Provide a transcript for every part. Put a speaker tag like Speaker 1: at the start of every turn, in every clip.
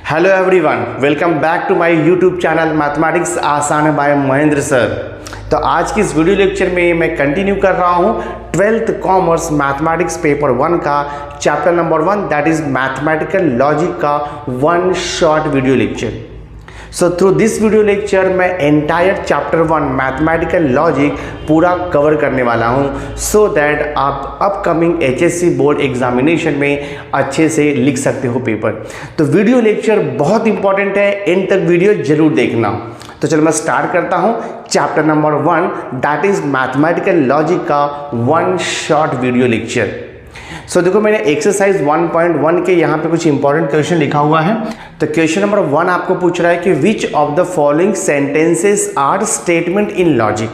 Speaker 1: Hello everyone, welcome back to my YouTube channel mathematics आसान by Mahendra sir. तो आज की इस वीडियो लेक्चर में मैं कंटिन्यू कर रहा हूँ 12th कॉमर्स मैथमेटिक्स पेपर 1 का chapter number 1 that is mathematical logic का one short video lecture. So through this video lecture मैं एंटायर चैप्टर 1 मैथमेटिकल लॉजिक पूरा कवर करने वाला हूँ सो दैट आप अपकमिंग एचएससी बोर्ड एग्जामिनेशन में अच्छे से लिख सकते हो पेपर। तो वीडियो लेक्चर बहुत इंपॉर्टेंट है, एंड तक वीडियो जरूर देखना। तो चलो मैं स्टार्ट करता हूँ chapter number 1 that is mathematical logic का वन शॉर्ट वीडियो लेक्चर। सो देखो मैंने एक्सरसाइज 1.1 के यहाँ पे कुछ इंपॉर्टेंट क्वेश्चन लिखा हुआ है। तो क्वेश्चन नंबर 1 आपको पूछ रहा है कि which of the following sentences are statement in logic,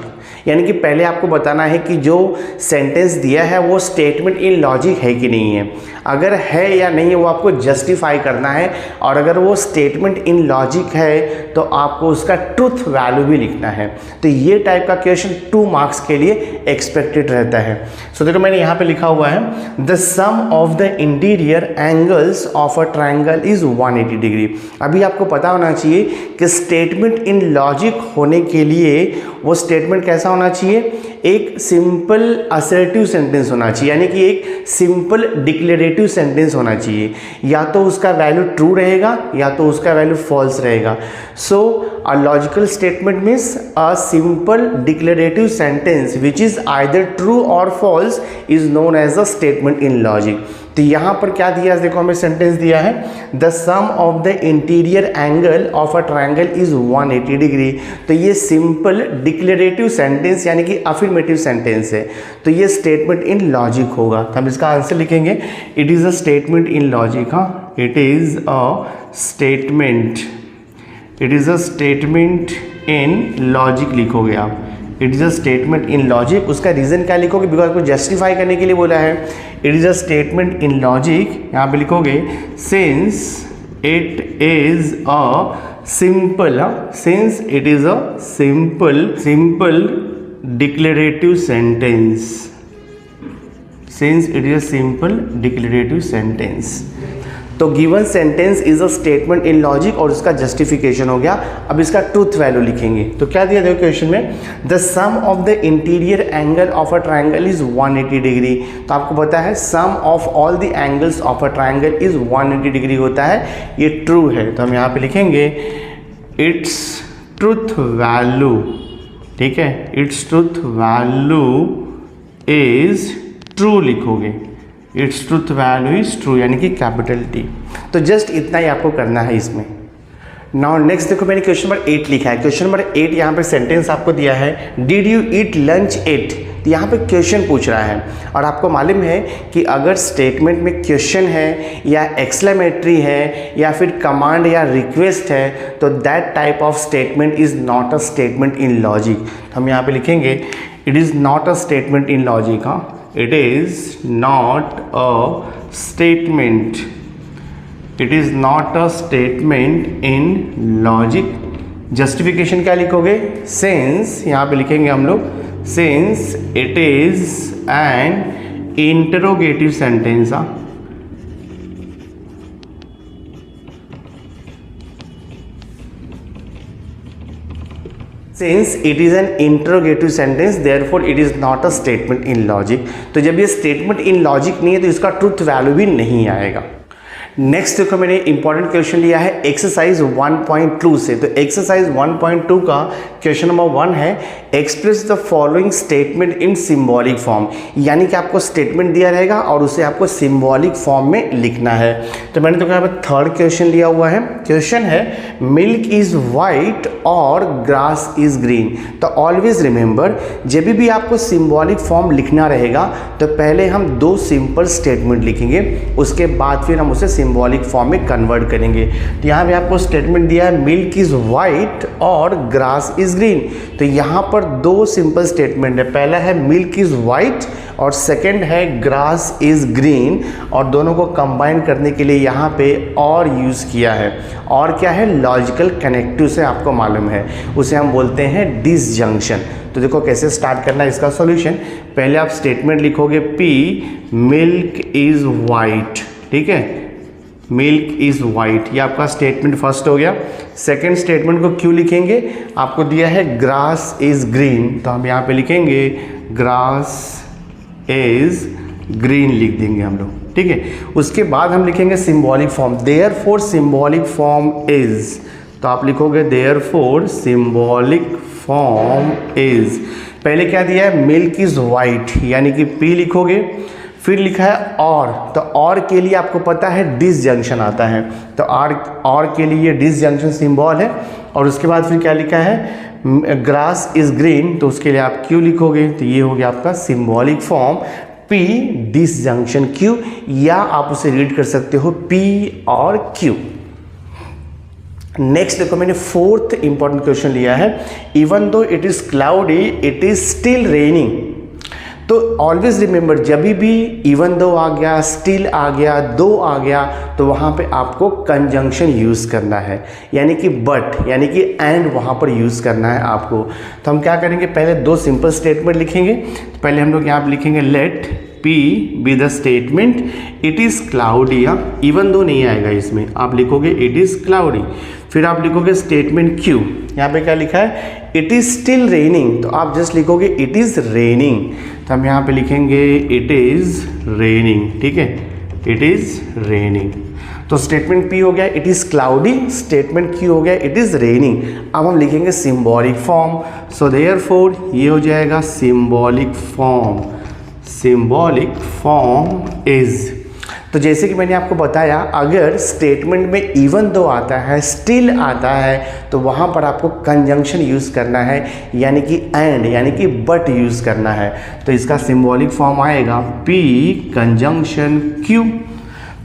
Speaker 1: यानी कि पहले आपको बताना है कि जो सेंटेंस दिया है वो स्टेटमेंट इन लॉजिक है कि नहीं है। अगर है या नहीं है वो आपको जस्टिफाई करना है, और अगर वो स्टेटमेंट इन लॉजिक है तो आपको उसका ट्रूथ वैल्यू भी लिखना है। तो ये टाइप का क्वेश्चन 2 मार्क्स के लिए एक्सपेक्टेड रहता है। सो देखो मैंने यहाँ पे लिखा हुआ है the sum of the interior angles of a triangle is 180 degree. अभी आपको पता होना चाहिए कि स्टेटमेंट इन लॉजिक होने के लिए वो स्टेटमेंट कैसा होना चाहिए, एक सिंपल असर्टिव सेंटेंस होना चाहिए, यानी कि एक सिंपल डिक्लेरेटिव सेंटेंस होना चाहिए। या तो उसका वैल्यू ट्रू रहेगा या तो उसका वैल्यू फॉल्स रहेगा। So a logical statement means a simple declarative sentence which is either true और false is known as a statement in logic. तो यहाँ पर क्या दिया है, देखो हमें सेंटेंस दिया है the sum of the interior angle of a triangle is 180 degree. तो ये सिंपल डिक्लेरेटिव सेंटेंस यानी कि अफर्मेटिव सेंटेंस है, तो ये स्टेटमेंट इन लॉजिक होगा। तो हम इसका आंसर लिखेंगे it is a statement in logic. हाँ, it is a statement, it is a statement in logic लिखोगे आप। It is a statement in logic, उसका रीज़न क्या लिखोगे, बिकॉज आपको जस्टिफाई करने के लिए बोला है। It is a statement in logic, यहाँ पे लिखोगे since it is a simple, since it is a simple declarative sentence, since it is a simple declarative sentence. तो given sentence is a statement in logic और उसका justification हो गया। अब इसका ट्रूथ वैल्यू लिखेंगे। तो क्या दिया देखो क्वेश्चन में the sum of the interior angle of a triangle is 180 degree. तो आपको पता है sum of all the angles of a triangle is 180 degree होता है, ये ट्रू है। तो हम यहाँ पे लिखेंगे इट्स ट्रूथ वैल्यू, ठीक है, its truth value is true लिखोगे, its truth value is true यानी कि कैपिटल टी। तो जस्ट इतना ही आपको करना है इसमें। नाउ नेक्स्ट देखो मैंने क्वेश्चन नंबर 8 लिखा है। क्वेश्चन नंबर 8 यहाँ पे सेंटेंस आपको दिया है did you eat lunch at. तो यहाँ पे क्वेश्चन पूछ रहा है, और आपको मालूम है कि अगर स्टेटमेंट में क्वेश्चन है या एक्सक्लेमेटरी है या फिर कमांड या रिक्वेस्ट है तो that type of statement is not a statement in logic. हम यहाँ पे लिखेंगे it is not a statement in logic. हाँ, it is not a statement, it is not a statement in logic। justification क्या लिखोगे, since यहाँ पे लिखेंगे हम लोग since it is an interrogative sentence। Since it is an interrogative sentence, therefore it is not a statement in logic। तो जब ये statement in logic नहीं है तो इसका truth value भी नहीं आएगा। नेक्स्ट देखो मैंने इंपॉर्टेंट क्वेश्चन लिया है एक्सरसाइज 1.2 से। तो एक्सरसाइज 1.2 का क्वेश्चन नंबर 1 है express the following statement in symbolic form, यानी कि आपको स्टेटमेंट दिया रहेगा और उसे आपको सिंबॉलिक फॉर्म में लिखना है। तो मैंने तो यहाँ पर थर्ड क्वेश्चन लिया हुआ है। क्वेश्चन है मिल्क इज वाइट और ग्रास इज ग्रीन। तो ऑलवेज रिमेंबर जब भी आपको सिंबॉलिक फॉर्म लिखना रहेगा तो पहले हम 2 सिंपल स्टेटमेंट लिखेंगे, उसके बाद फिर हम उसे सिंबॉलिक फॉर्म में कन्वर्ट करेंगे। तो यहाँ पे आपको स्टेटमेंट दिया है मिल्क इज वाइट और ग्रास इज ग्रीन। तो यहाँ पर 2 सिंपल स्टेटमेंट है, पहला है मिल्क इज वाइट और सेकंड है ग्रास इज ग्रीन, और दोनों को कंबाइन करने के लिए यहाँ पे और यूज़ किया है। और क्या है, लॉजिकल कनेक्टिव से आपको मालूम है, उसे हम बोलते हैं डिसजंक्शन। तो देखो कैसे स्टार्ट करना है इसका सॉल्यूशन। पहले आप स्टेटमेंट लिखोगे पी मिल्क इज वाइट, ठीक है, मिल्क इज़ वाइट, ये आपका स्टेटमेंट फर्स्ट हो गया। सेकेंड स्टेटमेंट को क्यों लिखेंगे, आपको दिया है ग्रास इज़ ग्रीन, तो हम यहाँ पे लिखेंगे ग्रास इज़ ग्रीन लिख देंगे हम लोग, ठीक है। उसके बाद हम लिखेंगे symbolic form, therefore symbolic form is, तो आप लिखोगे देयरफॉर सिंबॉलिक फॉर्म इज़। पहले क्या दिया है, मिल्क इज़ वाइट, यानी कि पी लिखोगे, फिर लिखा है और, तो और के लिए आपको पता है डिसजंक्शन आता है, तो और के लिए डिसजंक्शन सिंबल है। और उसके बाद फिर क्या लिखा है, ग्रास इज़ ग्रीन, तो उसके लिए आप क्यू लिखोगे, तो ये हो गया आपका symbolic form P disjunction Q, या आप उसे रीड कर सकते हो पी और क्यू। नेक्स्ट देखो, मैंने फोर्थ इंपॉर्टेंट क्वेश्चन लिया है, even though it is cloudy it is still raining. तो ऑलवेज रिमेंबर, जब भी इवन दो आ गया, स्टिल आ गया, दो आ गया, तो वहाँ पे आपको कंजंक्शन यूज़ करना है, यानी कि बट, यानी कि एंड वहाँ पर यूज़ करना है आपको। तो हम क्या करेंगे, पहले दो सिंपल स्टेटमेंट लिखेंगे। तो पहले हम लोग यहाँ पे लिखेंगे let P be the statement it is cloudy, even though नहीं आएगा इसमें, आप लिखोगे इट इज़ क्लाउडी। फिर आप लिखोगे स्टेटमेंट क्यू, यहाँ पे क्या लिखा है, इट इज़ स्टिल रेनिंग, तो आप जस्ट लिखोगे इट इज़ रेनिंग, तो हम यहाँ पे लिखेंगे इट इज़ रेनिंग, ठीक है, इट इज़ रेनिंग। तो स्टेटमेंट पी हो गया it is cloudy, statement Q हो गया इट इज़ रेनिंग। अब हम लिखेंगे सिंबॉलिक फॉर्म, सो देयरफॉर ये हो जाएगा symbolic form, symbolic form is. तो जैसे कि मैंने आपको बताया, अगर स्टेटमेंट में इवन दो आता है, स्टिल आता है, तो वहाँ पर आपको कंजंक्शन यूज़ करना है, यानी कि एंड, यानी कि बट यूज़ करना है। तो इसका सिंबॉलिक फॉर्म आएगा पी कंजंक्शन क्यू।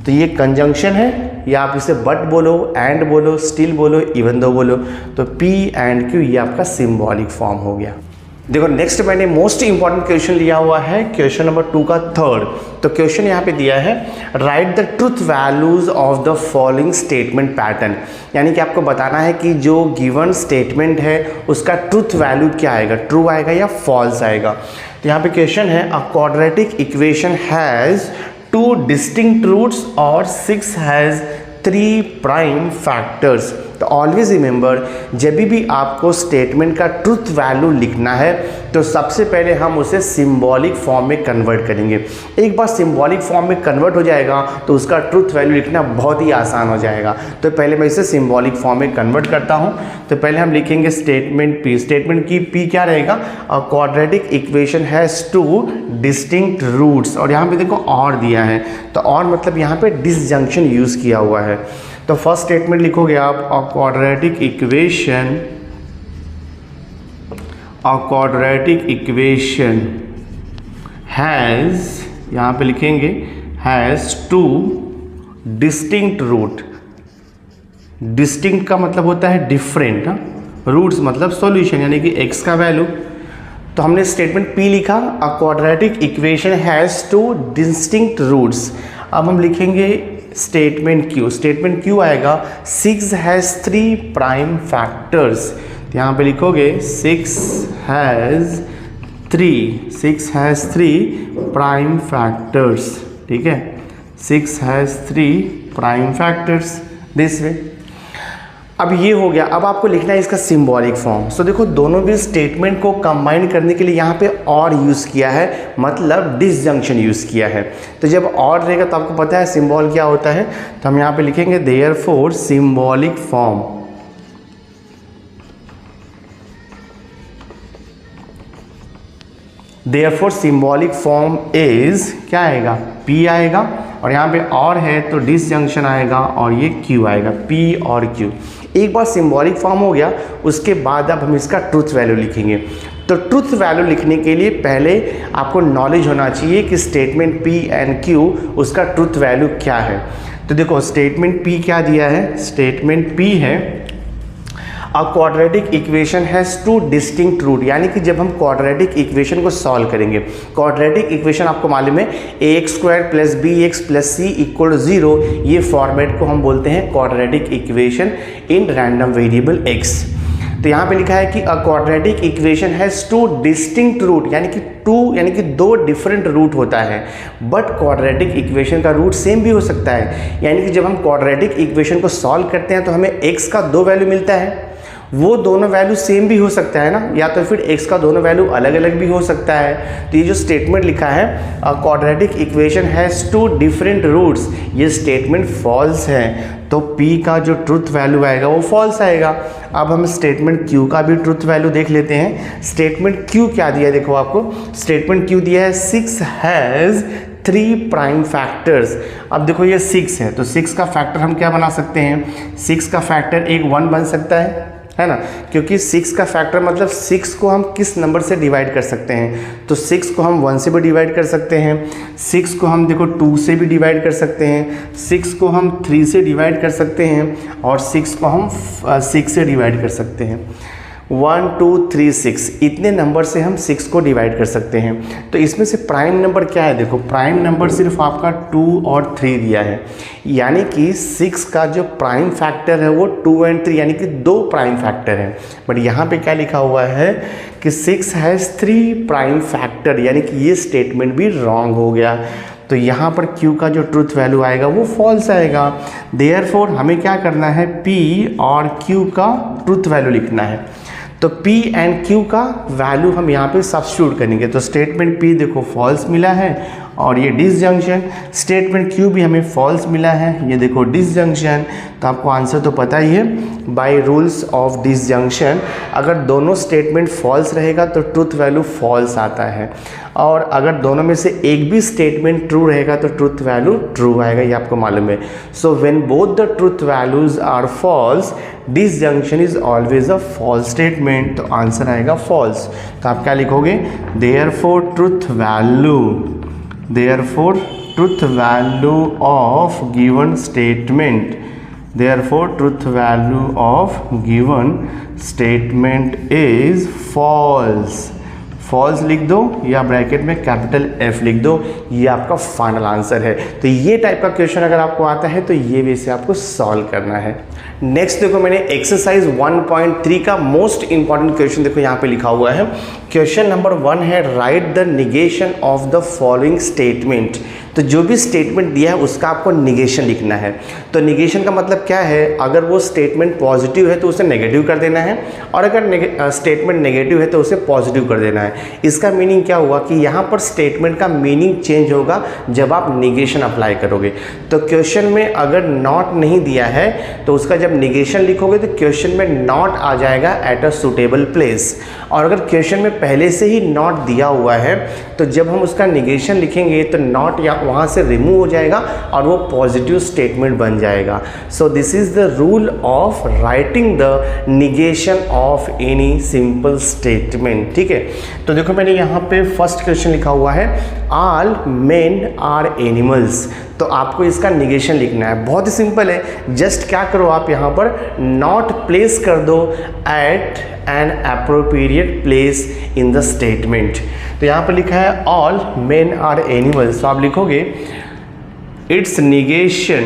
Speaker 1: तो ये कंजंक्शन है, या आप इसे बट बोलो, एंड बोलो, स्टिल बोलो, इवन दो बोलो, तो पी एंड क्यू ये आपका सिंबॉलिक फॉर्म हो गया। देखो नेक्स्ट मैंने मोस्ट इंपॉर्टेंट क्वेश्चन लिया हुआ है, क्वेश्चन नंबर 2 का थर्ड। तो क्वेश्चन यहाँ पे दिया है, write the truth values of the following statement pattern, यानी कि आपको बताना है कि जो गिवन स्टेटमेंट है उसका ट्रुथ वैल्यू क्या आएगा, ट्रू आएगा या फॉल्स आएगा। तो यहाँ पे क्वेश्चन है, a quadratic equation has 2 distinct roots और 6 हैज़ 3 प्राइम फैक्टर्स। तो ऑलवेज रिमेंबर, जब भी आपको स्टेटमेंट का ट्रुथ वैल्यू लिखना है तो सबसे पहले हम उसे सिंबॉलिक फॉर्म में कन्वर्ट करेंगे। एक बार सिंबॉलिक फॉर्म में कन्वर्ट हो जाएगा तो उसका ट्रुथ वैल्यू लिखना बहुत ही आसान हो जाएगा। तो पहले मैं इसे सिंबॉलिक फॉर्म में कन्वर्ट करता हूँ। तो पहले हम लिखेंगे स्टेटमेंट पी, स्टेटमेंट की पी क्या रहेगा, a quadratic equation has 2 distinct roots, और यहाँ पे देखो और दिया है, तो और मतलब यहाँ पे डिसजंक्शन यूज़ किया हुआ है। तो फर्स्ट स्टेटमेंट लिखोगे आप, अ क्वाड्रेटिक इक्वेशन हैज़, यहाँ पे लिखेंगे हैज़ 2 डिस्टिंक्ट रूट। डिस्टिंक्ट का मतलब होता है डिफरेंट, रूट्स मतलब सॉल्यूशन, यानी कि x का वैल्यू। तो हमने स्टेटमेंट P लिखा, a quadratic equation has 2 distinct roots. अब हम लिखेंगे स्टेटमेंट Q, स्टेटमेंट Q आएगा 6 हैज़ 3 प्राइम फैक्टर्स। तो यहाँ पे लिखोगे 6 हैज़ 3 प्राइम फैक्टर्स, ठीक है, 6 has 3 prime factors, this way. अब ये हो गया, अब आपको लिखना है इसका सिंबॉलिक फॉर्म। सो देखो दोनों भी स्टेटमेंट को कंबाइन करने के लिए यहाँ पे और यूज़ किया है, मतलब डिसजंक्शन यूज़ किया है। तो जब और रहेगा तो आपको पता है सिंबल क्या होता है, तो हम यहाँ पे लिखेंगे therefore symbolic form, therefore symbolic form is क्या आएगा, P आएगा, और यहाँ पे और है तो डिसजंक्शन आएगा और ये Q आएगा, P और Q। एक बार सिंबॉलिक फॉर्म हो गया, उसके बाद अब हम इसका ट्रुथ वैल्यू लिखेंगे। तो ट्रुथ वैल्यू लिखने के लिए पहले आपको नॉलेज होना चाहिए कि स्टेटमेंट P एंड Q उसका ट्रुथ वैल्यू क्या है। तो देखो स्टेटमेंट P क्या दिया है, स्टेटमेंट P है a quadratic equation has 2 distinct root, यानी कि जब हम क्वाड्रेटिक इक्वेशन को सॉल्व करेंगे, क्वाड्रेटिक इक्वेशन आपको मालूम है ax² + bx + c = 0, ये फॉर्मेट को हम बोलते हैं quadratic equation in random variable x। तो यहाँ पे लिखा है कि a quadratic equation has two distinct root, यानी कि दो डिफरेंट रूट होता है, बट क्वाड्रेटिक इक्वेशन का रूट सेम भी हो सकता है। यानी कि जब हम क्वाड्रेटिक इक्वेशन को सॉल्व करते हैं तो हमें x का 2 वैल्यू मिलता है, वो दोनों वैल्यू सेम भी हो सकता है ना, या तो फिर x का दोनों वैल्यू अलग अलग भी हो सकता है। तो ये जो स्टेटमेंट लिखा है a quadratic equation has two different roots, ये स्टेटमेंट फॉल्स है, तो p का जो ट्रुथ वैल्यू आएगा वो फॉल्स आएगा। अब हम स्टेटमेंट q का भी ट्रुथ वैल्यू देख लेते हैं। स्टेटमेंट q क्या दिया है, देखो आपको स्टेटमेंट q दिया है 6 हैज़ 3 प्राइम फैक्टर्स। अब देखो ये 6 है, तो 6 का फैक्टर हम क्या बना सकते हैं, 6 का फैक्टर एक 1 बन सकता है ना, क्योंकि 6 का फैक्टर मतलब 6 को हम किस नंबर से डिवाइड कर सकते हैं, तो 6 को हम 1 से भी डिवाइड कर सकते हैं, 6 को हम देखो 2 से भी डिवाइड कर सकते हैं, 6 को हम 3 से डिवाइड कर सकते हैं, और 6 को हम 6 से डिवाइड कर सकते हैं। 1 2 3 6 इतने नंबर से हम 6 को डिवाइड कर सकते हैं। तो इसमें से प्राइम नंबर क्या है, देखो प्राइम नंबर सिर्फ आपका 2 और 3 दिया है, यानी कि 6 का जो प्राइम फैक्टर है वो 2 और 3, यानी कि 2 प्राइम फैक्टर हैं। बट यहाँ पे क्या लिखा हुआ है कि 6 हैज़ 3 प्राइम फैक्टर, यानी कि ये स्टेटमेंट भी रॉन्ग हो गया। तो यहाँ पर Q का जो ट्रुथ वैल्यू आएगा वो फॉल्स आएगा। देयरफॉर हमें क्या करना है, P और Q का ट्रुथ वैल्यू लिखना है। तो P एंड Q का वैल्यू हम यहाँ पे सब्स्टिट्यूट करेंगे। तो स्टेटमेंट P देखो फॉल्स मिला है, और ये डिसजंक्शन, स्टेटमेंट Q भी हमें फॉल्स मिला है, ये देखो डिसजंक्शन। तो आपको आंसर तो पता ही है, बाय रूल्स ऑफ डिसजंक्शन अगर दोनों स्टेटमेंट फॉल्स रहेगा तो ट्रुथ वैल्यू फॉल्स आता है, और अगर दोनों में से एक भी स्टेटमेंट ट्रू रहेगा तो ट्रुथ वैल्यू ट्रू आएगा, ये आपको मालूम है। So when both the truth values are false, disjunction is always a false statement, तो आंसर आएगा फॉल्स। तो आप क्या लिखोगे, therefore truth value of given statement, therefore truth value of given statement is false। False लिख दो या bracket में कैपिटल F लिख दो, ये आपका फाइनल आंसर है। तो ये टाइप का क्वेश्चन अगर आपको आता है तो ये वे से आपको सॉल्व करना है। नेक्स्ट देखो मैंने एक्सरसाइज 1.3 का मोस्ट इंपॉर्टेंट क्वेश्चन देखो यहाँ पे लिखा हुआ है। क्वेश्चन नंबर 1 है write the negation of the following statement. तो जो भी स्टेटमेंट दिया है उसका आपको निगेशन लिखना है। तो निगेशन का मतलब क्या है, अगर वो स्टेटमेंट पॉजिटिव है तो उसे नेगेटिव कर देना है, और अगर स्टेटमेंट नेगेटिव है तो उसे पॉजिटिव कर देना है। इसका मीनिंग क्या हुआ कि यहाँ पर स्टेटमेंट का मीनिंग चेंज होगा जब आप निगेशन अप्लाई करोगे। तो क्वेश्चन में अगर नॉट नहीं दिया है तो उसका जब निगेशन लिखोगे तो क्वेश्चन में नॉट आ जाएगा एट अ सुटेबल प्लेस, और अगर क्वेश्चन में पहले से ही नॉट दिया हुआ है तो जब हम उसका निगेशन लिखेंगे तो नॉट या वहाँ से रिमूव हो जाएगा और वो पॉजिटिव स्टेटमेंट बन जाएगा। So this is the rule of writing the negation of any simple statement. ठीक है, तो देखो मैंने यहाँ पे फर्स्ट क्वेश्चन लिखा हुआ है ऑल मेन आर एनिमल्स। तो आपको इसका निगेशन लिखना है, बहुत ही सिंपल है। जस्ट क्या करो, आप यहाँ पर नॉट प्लेस कर दो at an appropriate place in the statement. तो यहाँ पर लिखा है ऑल मेन आर एनिमल्स, तो आप लिखोगे इट्स निगेशन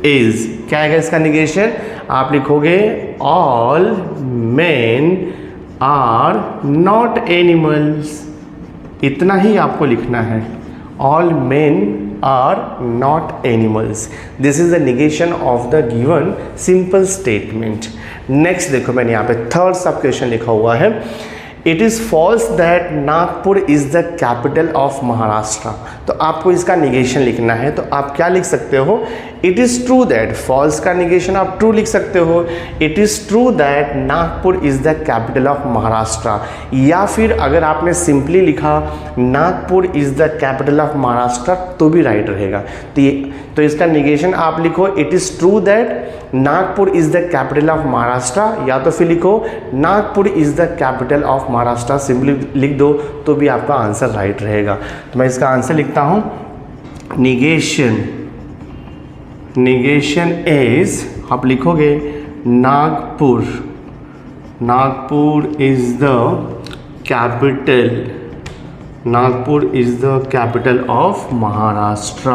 Speaker 1: इज, क्या है इसका निगेशन, आप लिखोगे all men are not animals, इतना ही आपको लिखना है, all men are not animals. This is the negation of the given simple statement. Next देखो मैंने यहाँ पे थर्ड सब क्वेश्चन लिखा हुआ है it is false that Nagpur is the capital of Maharashtra. तो आपको इसका निगेशन लिखना है, तो आप क्या लिख सकते हो, it is true that, false का निगेशन आप ट्रू लिख सकते हो, it is true that Nagpur is the capital of Maharashtra, या फिर अगर आपने सिंपली लिखा Nagpur is the capital of Maharashtra तो भी राइट रहेगा। तो इसका निगेशन आप लिखो it is true that Nagpur is the capital of Maharashtra, या तो फिर लिखो Nagpur is the capital of Maharashtra, simply लिख दो तो भी आपका आंसर राइट रहेगा। तो मैं इसका आंसर लिखता हूँ निगेशन इज, आप लिखोगे Nagpur is the capital of Maharashtra.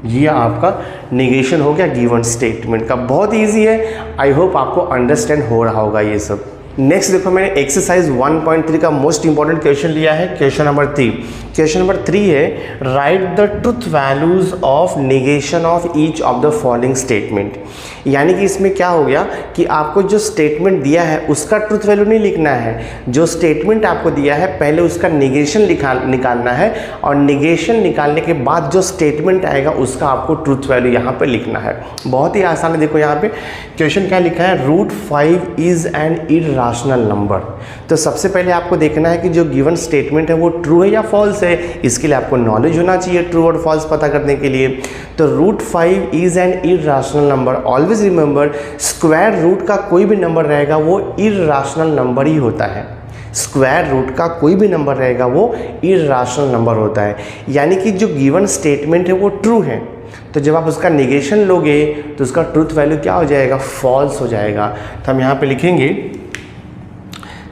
Speaker 1: ये आपका निगेशन हो गया गिवन स्टेटमेंट का। बहुत इजी है, आई होप आपको अंडरस्टैंड हो रहा होगा ये सब। नेक्स्ट देखो, मैंने एक्सरसाइज 1.3 का मोस्ट इंपॉर्टेंट क्वेश्चन लिया है, क्वेश्चन नंबर 3। क्वेश्चन नंबर 3 है, write the truth values of negation of each of the following statement. यानी कि इसमें क्या हो गया कि आपको जो स्टेटमेंट दिया है उसका ट्रुथ वैल्यू नहीं लिखना है, जो स्टेटमेंट आपको दिया है पहले उसका निगेशन निकालना है, और निगेशन निकालने के बाद जो स्टेटमेंट आएगा उसका आपको ट्रुथ वैल्यू यहाँ पे लिखना है। बहुत ही आसान है। देखो यहाँ पे क्वेश्चन क्या लिखा है, √5 इज एन इर्राशनल नंबर। तो सबसे पहले आपको देखना है कि जो गिवन स्टेटमेंट है वो ट्रू है या फॉल्स है। इसके लिए आपको नॉलेज होना चाहिए ट्रू और फॉल्स पता करने के लिए। तो √5 is an irrational number. Always remember, square root का कोई भी नंबर रहेगा वो इर्राशनल नंबर ही होता है। स्क्वायर रूट का कोई भी नंबर रहेगा वो इर्राशनल नंबर होता है। यानी कि जो गिवन स्टेटमेंट है वो ट्रू है, तो जब आप उसका निगेशन लोगे तो उसका ट्रूथ वैल्यू क्या हो जाएगा, फॉल्स हो जाएगा। तो हम यहाँ पे लिखेंगे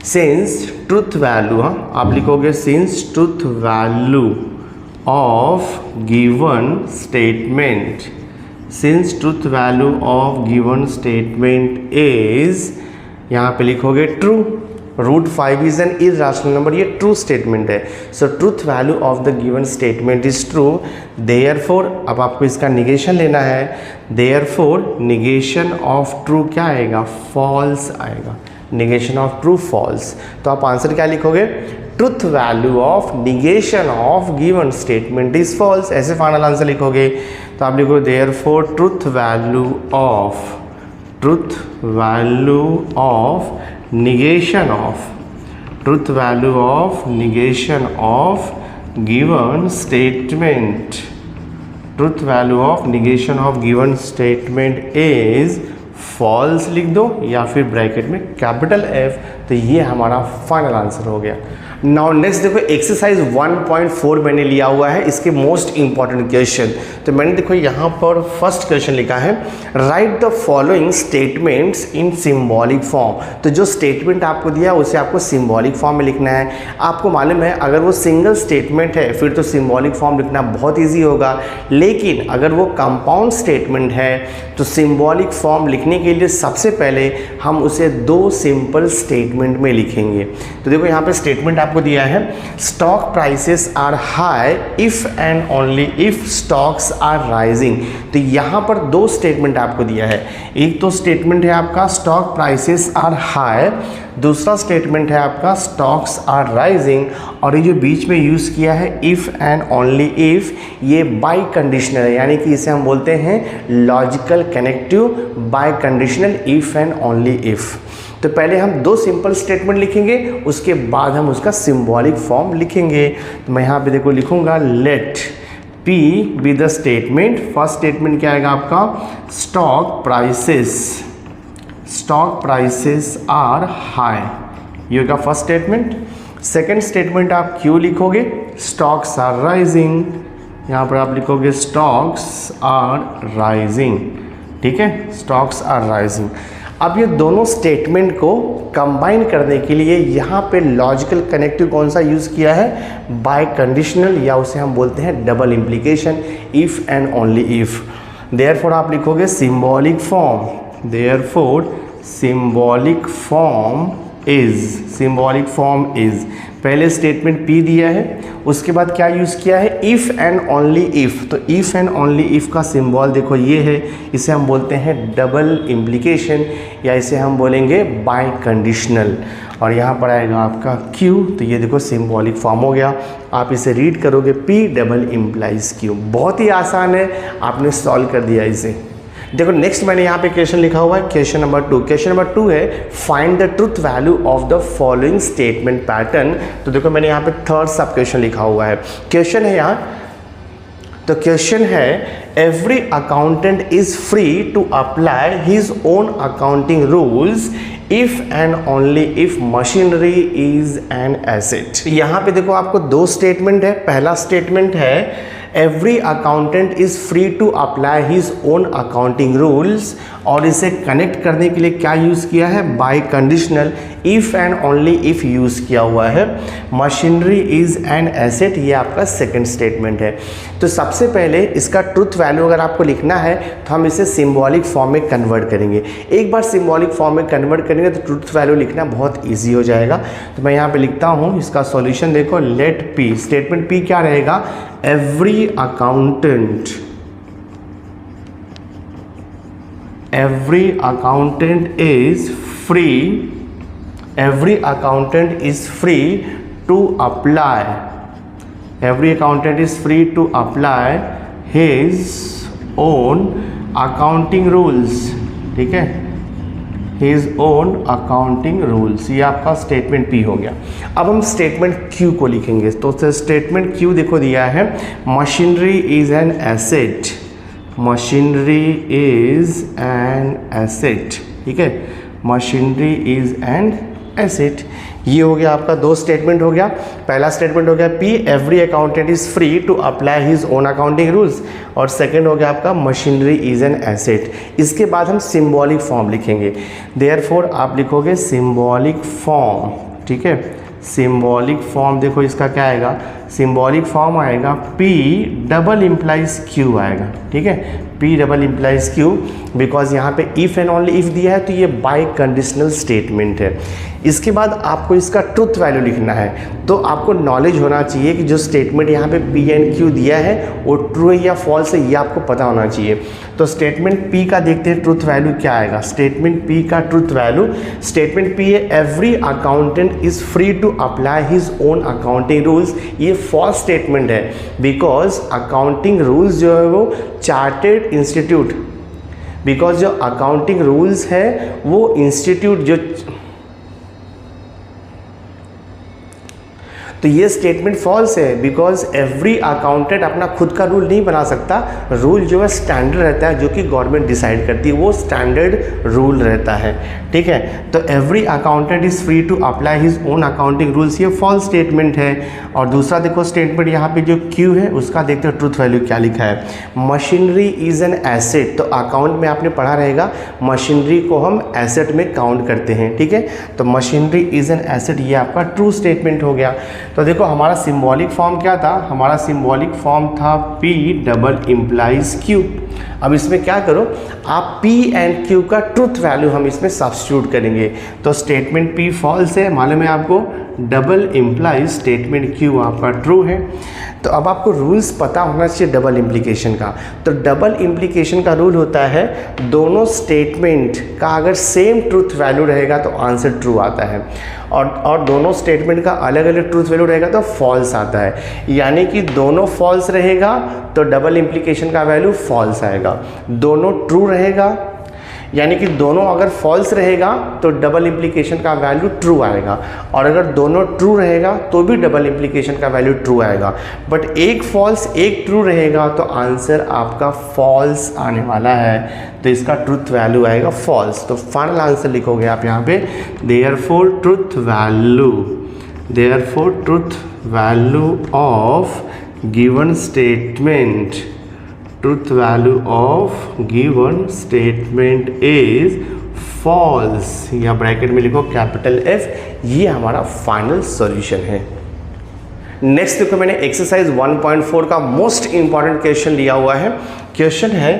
Speaker 1: सिंस ट्रूथ वैल्यू, आप लिखोगे since truth value of given statement, since truth value of given statement is, यहाँ पे लिखोगे true. √5 is an irrational number, ये ट्रू स्टेटमेंट है। So truth value of the given statement is true. Therefore, अब आपको इसका निगेशन लेना है, देयरफॉर निगेशन ऑफ ट्रू क्या आएगा, फॉल्स आएगा। Negation of true false. तो आप आंसर क्या लिखोगे, truth value of negation of given statement is false. ऐसे फाइनल आंसर लिखोगे। तो आप लिखोगे therefore truth value of negation of truth value of negation of given statement, truth value of negation of given statement is false लिख दो या फिर bracket में कैपिटल F। तो ये हमारा फाइनल आंसर हो गया। नाउ नेक्स्ट देखो, एक्सरसाइज 1.4 मैंने लिया हुआ है, इसके मोस्ट इंपॉर्टेंट क्वेश्चन। तो मैंने देखो यहाँ पर फर्स्ट क्वेश्चन लिखा है, write the following statements in symbolic form. तो जो स्टेटमेंट आपको दिया उसे आपको सिंबॉलिक फॉर्म में लिखना है। आपको मालूम है अगर वो सिंगल स्टेटमेंट है फिर तो सिंबॉलिक फॉर्म लिखना बहुत ईजी होगा, लेकिन अगर वो कंपाउंड स्टेटमेंट है तो सिंबॉलिक फॉर्म लिखने के लिए सबसे पहले हम उसे 2 सिंपल स्टेटमेंट में लिखेंगे। तो देखो यहाँ पे स्टेटमेंट आपको दिया है, stock prices are high if and only if stocks are rising. तो यहाँ पर 2 स्टेटमेंट आपको दिया है। एक तो स्टेटमेंट है आपका स्टॉक प्राइसेस आर हाई, दूसरा स्टेटमेंट है आपका स्टॉक्स आर राइजिंग, और ये जो बीच में यूज़ किया है इफ़ एंड ओनली इफ़, ये बाई कंडीशनल है। यानी कि इसे हम बोलते हैं logical connective by conditional if and only if. तो पहले हम 2 सिंपल स्टेटमेंट लिखेंगे, उसके बाद हम उसका सिंबॉलिक फॉर्म लिखेंगे। तो मैं यहाँ पे देखो लिखूँगा, let P be the statement. First statement क्या आएगा आपका, स्टॉक प्राइसेस आर हाई, ये होगा फर्स्ट स्टेटमेंट। सेकेंड स्टेटमेंट आप क्यों लिखोगे, स्टॉक्स आर राइजिंग, यहाँ पर आप लिखोगे स्टॉक्स आर राइजिंग। ठीक है, स्टॉक्स आर राइजिंग। अब ये दोनों स्टेटमेंट को कंबाइन करने के लिए यहाँ पे लॉजिकल कनेक्टिव कौन सा यूज़ किया है, बाय कंडीशनल, या उसे हम बोलते हैं double implication, if and only if. Therefore आप लिखोगे symbolic form, therefore symbolic form is, पहले स्टेटमेंट P दिया है, उसके बाद क्या यूज़ किया है, इफ़ एंड ओनली इफ़। तो इफ़ एंड ओनली इफ़ का सिंबल देखो ये है, इसे हम बोलते हैं डबल इम्प्लीकेशन, या इसे हम बोलेंगे बाय कंडीशनल। और यहाँ पर आएगा आपका Q। तो ये देखो सिंबॉलिक फॉर्म हो गया। आप इसे रीड करोगे P डबल इम्प्लाइज Q। बहुत ही आसान है, आपने सॉल्व कर दिया इसे। देखो नेक्स्ट मैंने यहाँ पे क्वेश्चन लिखा हुआ है, क्वेश्चन नंबर 2। क्वेश्चन नंबर 2 है, find the truth value of the following statement pattern. तो देखो मैंने यहाँ पे थर्ड सब क्वेश्चन लिखा हुआ है। क्वेश्चन है यहाँ, तो क्वेश्चन है, every accountant is free to apply his own accounting rules if and only if machinery is an asset. यहाँ पे देखो आपको 2 स्टेटमेंट है। पहला स्टेटमेंट है, every accountant is free to apply his own accounting rules, और इसे कनेक्ट करने के लिए क्या यूज़ किया है, bye conditional, if and only if use किया हुआ है। मशीनरी इज़ एन एसेट, ये आपका सेकंड स्टेटमेंट है। तो सबसे पहले इसका ट्रुथ वैल्यू अगर आपको लिखना है तो हम इसे सिंबॉलिक फॉर्म में कन्वर्ट करेंगे। एक बार सिंबॉलिक फॉर्म में कन्वर्ट करेंगे तो ट्रुथ वैल्यू लिखना बहुत ईजी हो जाएगा। तो मैं यहाँ पे लिखता हूँ इसका सॉल्यूशन, देखो लेट पी, स्टेटमेंट पी क्या रहेगा, every accountant is free to apply his own accounting rules, ठीक है, his own accounting rules। ये आपका स्टेटमेंट पी हो गया। अब हम स्टेटमेंट क्यू को लिखेंगे। तो स्टेटमेंट क्यू देखो दिया है, machinery is an asset, machinery is an asset, ठीक है, मशीनरी इज एन एसेट। ये हो गया आपका, दो स्टेटमेंट हो गया। पहला स्टेटमेंट हो गया P, every accountant is free to apply his own accounting rules, और सेकंड हो गया आपका मशीनरी इज एन एसेट। इसके बाद हम सिंबॉलिक फॉर्म लिखेंगे। देयरफॉर आप लिखोगे सिंबॉलिक फॉर्म, ठीक है, सिंबॉलिक फॉर्म देखो इसका क्या आएगा, सिंबॉलिक फॉर्म आएगा P डबल इम्प्लाइज Q आएगा, ठीक है, P double implies Q, because यहाँ पे इफ़ एंड ओनली इफ़ दिया है तो ये बाय कंडीशनल स्टेटमेंट है। इसके बाद आपको इसका ट्रुथ वैल्यू लिखना है। तो आपको नॉलेज होना चाहिए कि जो स्टेटमेंट यहाँ पे P एंड Q दिया है वो ट्रू है या फॉल्स है, ये आपको पता होना चाहिए। तो स्टेटमेंट P का देखते हैं ट्रुथ वैल्यू क्या आएगा। स्टेटमेंट P का ट्रुथ वैल्यू, स्टेटमेंट P है every accountant is free to apply his own accounting rules. ये फॉल्स स्टेटमेंट है, बिकॉज अकाउंटिंग रूल्स जो है वो चार्टेड इंस्टीट्यूट, बिकॉज जो अकाउंटिंग रूल्स है वो इंस्टीट्यूट जो, तो ये स्टेटमेंट फॉल्स है, बिकॉज एवरी अकाउंटेंट अपना खुद का रूल नहीं बना सकता। रूल जो है स्टैंडर्ड रहता है, जो कि गवर्नमेंट डिसाइड करती है, वो स्टैंडर्ड रूल रहता है, ठीक है। तो every accountant is free to apply his own accounting rules, ये फॉल्स स्टेटमेंट है। और दूसरा देखो स्टेटमेंट यहाँ पे जो क्यू है उसका देखते हो ट्रुथ वैल्यू क्या लिखा है, मशीनरी इज़ एन एसेट। तो अकाउंट में आपने पढ़ा रहेगा मशीनरी को हम एसेट में काउंट करते हैं, ठीक है। तो मशीनरी इज़ एन एसेट, ये आपका ट्रू स्टेटमेंट हो गया। तो देखो हमारा सिंबॉलिक फॉर्म क्या था, हमारा सिंबॉलिक फॉर्म था P डबल इम्प्लाइज Q। अब इसमें क्या करो आप P एंड Q का ट्रुथ वैल्यू हम इसमें सब्स्टिट्यूट करेंगे। तो स्टेटमेंट P फॉल्स है, मालूम है आपको, डबल इम्प्लाइज स्टेटमेंट Q आपका ट्रू है। तो अब आपको रूल्स पता होना चाहिए डबल इम्प्लीकेशन का। तो डबल इम्प्लीकेशन का रूल होता है दोनों स्टेटमेंट का अगर सेम ट्रूथ वैल्यू रहेगा तो आंसर ट्रू आता है, और दोनों स्टेटमेंट का अलग अलग ट्रूथ वैल्यू रहेगा तो फॉल्स आता है। यानी कि दोनों फॉल्स रहेगा तो डबल इम्प्लीकेशन का वैल्यू फॉल्स आएगा, दोनों ट्रू रहेगा यानी कि दोनों अगर फॉल्स रहेगा तो डबल इम्प्लीकेशन का वैल्यू ट्रू आएगा, और अगर दोनों ट्रू रहेगा तो भी डबल इम्प्लीकेशन का वैल्यू ट्रू आएगा। बट एक फॉल्स एक ट्रू रहेगा तो आंसर आपका फॉल्स आने वाला है, तो इसका ट्रुथ वैल्यू आएगा फॉल्स। तो फाइनल आंसर लिखोगे आप यहाँ पे therefore truth value of given statement, truth value of given statement is false, या ब्रैकेट में लिखो कैपिटल F। ये हमारा फाइनल सॉल्यूशन है। नेक्स्ट देखो मैंने एक्सरसाइज 1.4 का मोस्ट इंपॉर्टेंट क्वेश्चन लिया हुआ है। क्वेश्चन है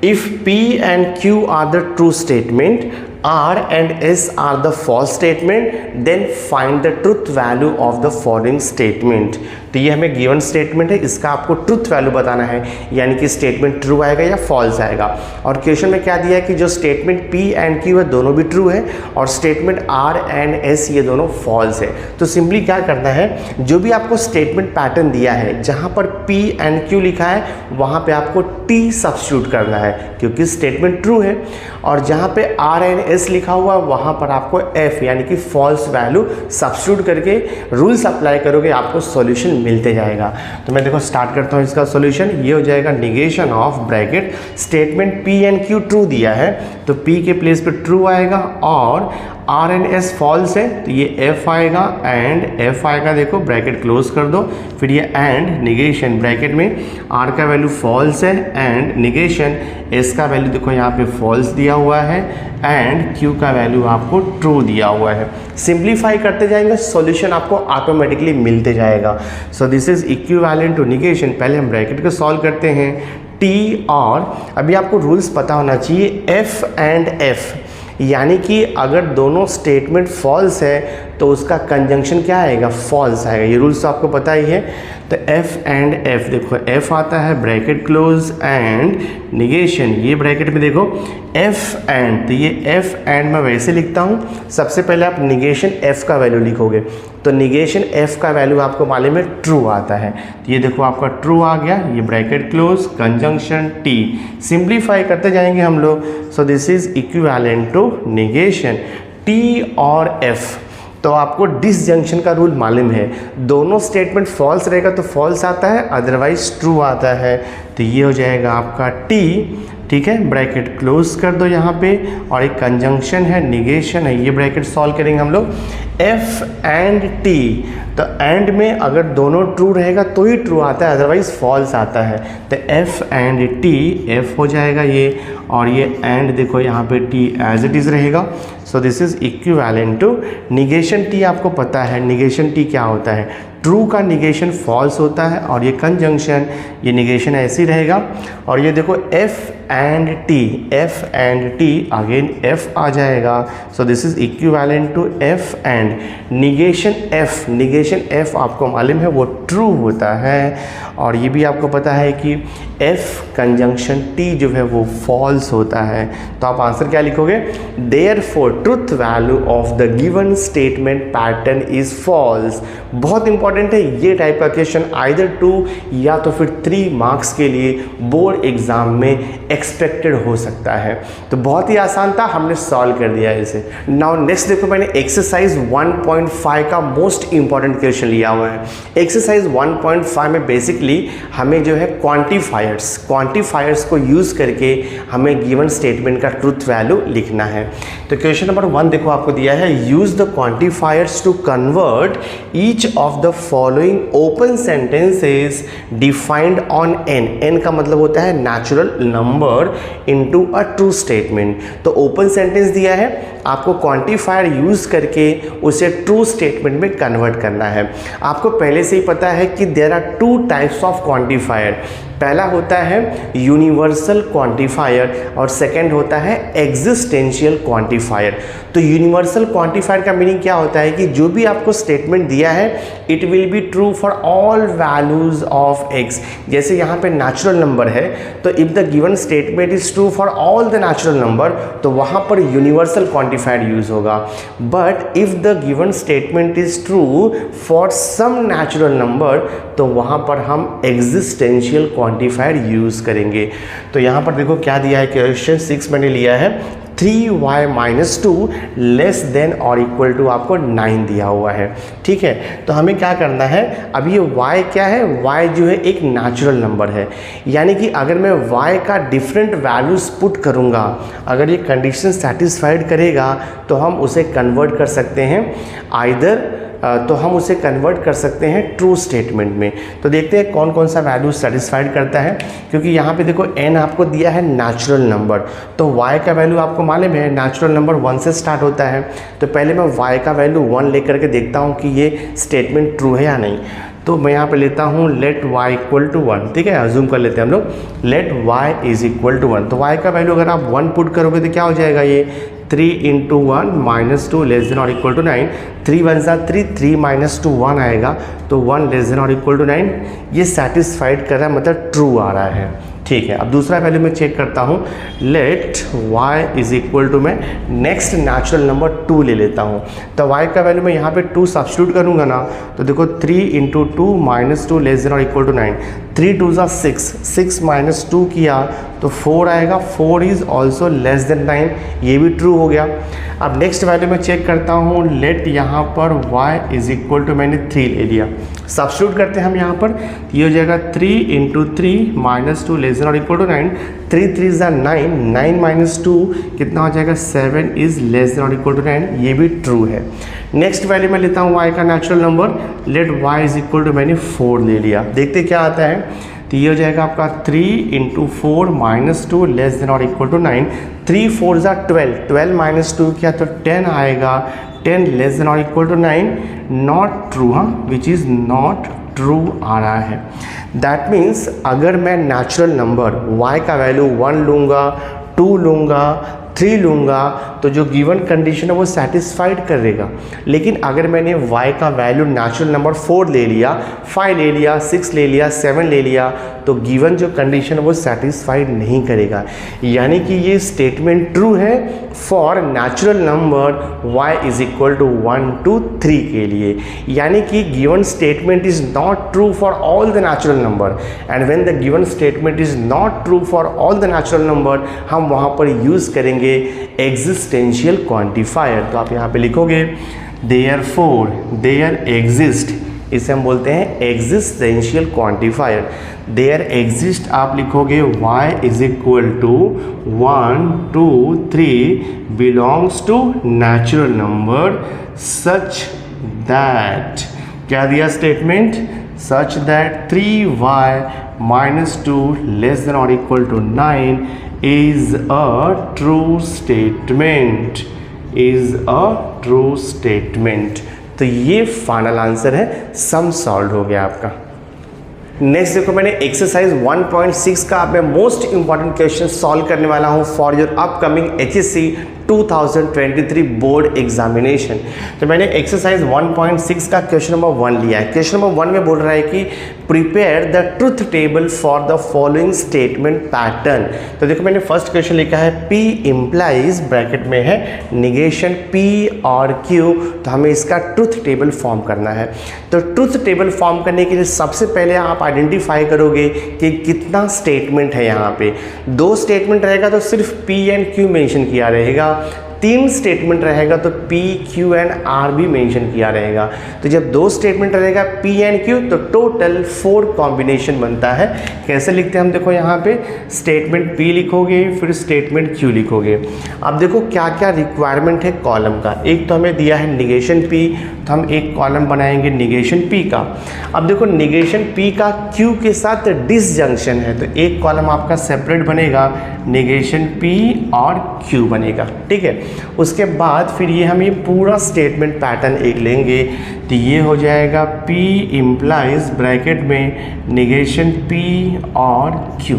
Speaker 1: if P and Q are the true statement, R and S are the false statement, then find the truth value of the following statement। तो ये हमें गिवन स्टेटमेंट है, इसका आपको ट्रुथ वैल्यू बताना है, यानी कि स्टेटमेंट ट्रू आएगा या फॉल्स आएगा। और क्वेश्चन में क्या दिया है कि जो स्टेटमेंट P एंड Q है दोनों भी ट्रू है, और स्टेटमेंट R एंड S ये दोनों फॉल्स है। तो सिंपली क्या करना है, जो भी आपको स्टेटमेंट पैटर्न दिया है जहाँ पर P एंड Q लिखा है वहाँ पर आपको T सब्स्टिट्यूट करना है क्योंकि स्टेटमेंट ट्रू है, और जहाँ पे R एंड S लिखा हुआ वहाँ पर आपको F यानी कि फॉल्स वैल्यू सब्स्टिट्यूट करके रूल्स अप्लाई करोगे, आपको सॉल्यूशन मिलते जाएगा। तो मैं देखो स्टार्ट करता हूँ इसका सॉल्यूशन। ये हो जाएगा negation of bracket, statement P and Q true दिया है तो P के प्लेस पे ट्रू आएगा, और आर एंड एस फॉल्स है तो ये एफ आएगा एंड एफ आएगा, देखो ब्रैकेट क्लोज कर दो, फिर ये एंड निगेशन ब्रैकेट में आर का वैल्यू फॉल्स है एंड निगेशन एस का वैल्यू देखो यहाँ पे फॉल्स दिया हुआ है एंड क्यू का वैल्यू आपको ट्रू दिया हुआ है। सिंप्लीफाई करते जाएंगे सॉल्यूशन आपको ऑटोमेटिकली मिलते जाएगा। So this is equivalent to negation. पहले हम ब्रैकेट को सॉल्व करते हैं टी, और अभी आपको रूल्स पता होना चाहिए एफ एंड एफ, यानी कि अगर दोनों स्टेटमेंट फॉल्स है तो उसका कंजंक्शन क्या आएगा, फॉल्स आएगा। ये रूल्स तो आपको पता ही है। तो एफ एंड एफ, देखो एफ आता है ब्रैकेट क्लोज एंड निगेशन, ये ब्रैकेट में देखो एफ एंड, तो ये एफ एंड मैं वैसे लिखता हूँ। सबसे पहले आप निगेशन एफ का वैल्यू लिखोगे तो निगेशन एफ का वैल्यू आपको मालूम है ट्रू आता है, तो ये देखो आपका ट्रू आ गया, ये bracket close conjunction T. Simplify करते जाएंगे हम लोग। So this is equivalent to negation T और एफ। तो आपको डिसजंक्शन का रूल मालूम है, दोनों स्टेटमेंट फॉल्स रहेगा तो फॉल्स आता है, अदरवाइज ट्रू आता है। तो ये हो जाएगा आपका टी, ठीक है, ब्रैकेट क्लोज कर दो यहाँ पे, और एक कंजंक्शन है निगेशन है, ये ब्रैकेट सॉल्व करेंगे हम लोग एफ एंड टी। तो एंड में अगर दोनों ट्रू रहेगा तो ही ट्रू आता है, अदरवाइज फॉल्स आता है। तो एफ एंड टी, एफ हो जाएगा ये, और ये एंड देखो यहाँ पे टी एज इट इज़ रहेगा। So this is equivalent to negation T. आपको पता है निगेशन टी क्या होता है, ट्रू का निगेशन फॉल्स होता है, और ये कंजंक्शन, ये निगेशन ऐसे ही रहेगा। और ये देखो F and T, F and T, again F आ जाएगा। So this is equivalent to F and negation F. Negation F आपको मालूम है वो ट्रू होता है, और ये भी आपको पता है कि एफ कंजंक्शन टी जो है वो फॉल्स होता है। तो आप आंसर क्या लिखोगे, therefore truth value of the given statement pattern is false. बहुत इंपॉर्टेंट है ये टाइप का क्वेश्चन, आइदर 2 या तो फिर 3 मार्क्स के लिए बोर्ड एग्जाम में एक्सपेक्टेड हो सकता है। तो बहुत ही आसान था, हमने सॉल्व कर दिया इसे। नाउ नेक्स्ट देखो, मैंने एक्सरसाइज 1.5 का मोस्ट इंपॉर्टेंट क्वेश्चन लिया हुआ है। एक्सरसाइज 1.5 में बेसिकली हमें जो है क्वांटिफायर्स को यूज़ करके हमें गिवन स्टेटमेंट का ट्रुथ वैल्यू लिखना है। तो क्वेश्चन नंबर 1 देखो आपको दिया है, use the quantifiers to convert each of the following open sentences defined on N. N का मतलब होता है natural number into a true statement. तो ओपन सेंटेंस दिया है, आपको क्वांटिफायर यूज करके उसे ट्रू स्टेटमेंट में कन्वर्ट करना है। आपको पहले से ही पता है कि there are 2 types of quantifier. पहला होता है यूनिवर्सल क्वांटिफायर और सेकंड होता है एग्जिस्टेंशियल क्वांटिफायर। तो यूनिवर्सल क्वांटिफायर का मीनिंग क्या होता है कि जो भी आपको स्टेटमेंट दिया है it will be true for all values of X. जैसे यहाँ पे नेचुरल नंबर है तो if the given statement is true for all the natural number तो वहाँ पर यूनिवर्सल क्वांटिफायर यूज होगा। But if the given statement is true for some natural number तो वहाँ पर हम एग्जिस्टेंशियल क्वांटिफायर यूज करेंगे। तो यहाँ पर देखो क्या दिया है, क्वेश्चन 6 मैंने लिया है 3y-2 लेस देन और इक्वल टू आपको 9 दिया हुआ है। ठीक है, तो हमें क्या करना है, अब ये y क्या है, y जो है एक नेचुरल नंबर है, यानी कि अगर मैं y का डिफरेंट वैल्यूज पुट करूँगा, अगर ये कंडीशन सेटिस्फाइड करेगा तो हम उसे कन्वर्ट कर सकते हैं तो हम उसे कन्वर्ट कर सकते हैं ट्रू स्टेटमेंट में। तो देखते हैं कौन कौन सा वैल्यू सेटिस्फाइड करता है, क्योंकि यहाँ पे देखो n आपको दिया है नेचुरल नंबर, तो y का वैल्यू आपको मालूम है नेचुरल नंबर 1 से स्टार्ट होता है। तो पहले मैं y का वैल्यू 1 लेकर के देखता हूँ कि ये स्टेटमेंट ट्रू है या नहीं। तो मैं यहाँ पे लेता हूँ लेट y इक्वल टू 1, ठीक है, अज्यूम कर लेते हैं हम लोग let y is equal to 1। तो y का वैल्यू अगर आप 1 पुट करोगे तो क्या हो जाएगा, ये 3 × 1 - 2 लेस देन और इक्वल टू 9। 3 × 1 3, 3 - 2 1 आएगा, तो 1 लेस देन और इक्वल टू 9। ये सेटिस्फाइड कर रहा है, मतलब ट्रू आ रहा है। ठीक है, अब दूसरा वैल्यू मैं चेक करता हूँ, let y is equal to, मैं नेक्स्ट नेचुरल नंबर 2 ले लेता हूँ। तो y का वैल्यू मैं यहाँ पे 2 सब्स्टिट्यूट करूँगा ना, तो देखो 3 × 2 - 2 लेस देन और इक्वल टू 9। 3 × 2 = 6, 6 - 2 किया तो 4 आएगा, 4 इज ऑल्सो लेस देन 9, ये भी ट्रू हो गया। अब नेक्स्ट वैल्यू मैं चेक करता हूँ, लेट यहाँ पर y इज इक्वल टू, मैंने 3 ले लिया। सब्स्टिट्यूट करते हैं हम यहाँ पर, ये हो जाएगा 3 × 3 -2 <= 9, 3 3 = 9, 9 - 2 कितना हो जाएगा 7 <= 9, ये भी ट्रू है। नेक्स्ट वैल्यू मैं लेता हूँ y का नेचुरल नंबर, लेट y = मैंने 4 ले लिया, देखते क्या आता है। तो ये हो जाएगा आपका 3 × 4 -2 <= 9, 3 4 = 12, 12 - 2 किया तो 10 आएगा, 10 <= 9, नॉट ट्रू, हाँ, विच इज़ नॉट ट्रू आ रहा है। दैट मीन्स अगर मैं नेचुरल नंबर y का वैल्यू 1 लूँगा, 2 लूँगा, 3 लूँगा तो जो गिवन कंडीशन है वो सेटिस्फाइड करेगा। लेकिन अगर मैंने y का वैल्यू नेचुरल नंबर 4 ले लिया, 5 ले लिया, 6 ले लिया, 7 ले लिया तो गिवन जो कंडीशन है वो सेटिस्फाइड नहीं करेगा। यानी कि ये स्टेटमेंट ट्रू है for natural number y = 1 to 3 के लिए। यानी कि given statement is not true for all the natural number, and when the given statement is not true for all the natural number हम वहाँ पर यूज़ करेंगे existential quantifier. तो आप यहाँ पे लिखोगे देयरफॉर, देयर एग्जिस्ट, इसे हम बोलते हैं एग्जिस्टेंशियल क्वांटिफायर। देयर एग्जिस्ट आप लिखोगे y = 1 2 3 belongs to natural number such that, क्या दिया statement, such that 3y - 2 <= 9 is a true statement, is a true statement। तो ये फाइनल आंसर है, सम सॉल्व हो गया आपका। नेक्स्ट देखो, मैंने एक्सरसाइज 1.6 का मैं मोस्ट इंपॉर्टेंट क्वेश्चन सॉल्व करने वाला हूँ for your upcoming HSC 2023 board examination. तो मैंने एक्सरसाइज 1.6 का क्वेश्चन नंबर 1 लिया है। क्वेश्चन नंबर 1 में बोल रहा है कि prepare the truth table for the following statement pattern. तो देखो मैंने फर्स्ट क्वेश्चन लिखा है P इम्प्लाइज, ब्रैकेट में है निगेशन P और Q, तो हमें इसका ट्रुथ टेबल फॉर्म करना है। तो ट्रुथ टेबल फॉर्म करने के लिए सबसे पहले आप आइडेंटिफाई करोगे कि कितना स्टेटमेंट है। यहाँ पे 2 स्टेटमेंट रहेगा तो सिर्फ P एंड Q मेंशन किया रहेगा, 3 स्टेटमेंट रहेगा तो P, Q एंड R भी मेंशन किया रहेगा। तो जब 2 स्टेटमेंट रहेगा P एंड Q तो टोटल 4 कॉम्बिनेशन बनता है। कैसे लिखते हैं हम, देखो यहाँ पे स्टेटमेंट P लिखोगे, फिर स्टेटमेंट Q लिखोगे। अब देखो क्या क्या रिक्वायरमेंट है कॉलम का। एक तो हमें दिया है निगेशन P, तो हम एक कॉलम बनाएंगे निगेशन P का। अब देखो निगेशन P का Q के साथ डिसजंक्शन है, तो एक कॉलम आपका सेपरेट बनेगा, निगेशन P और Q बनेगा, ठीक है। उसके बाद फिर ये हम ये पूरा स्टेटमेंट पैटर्न एक लेंगे, तो ये हो जाएगा P इम्प्लाइज, ब्रैकेट में निगेशन P और Q,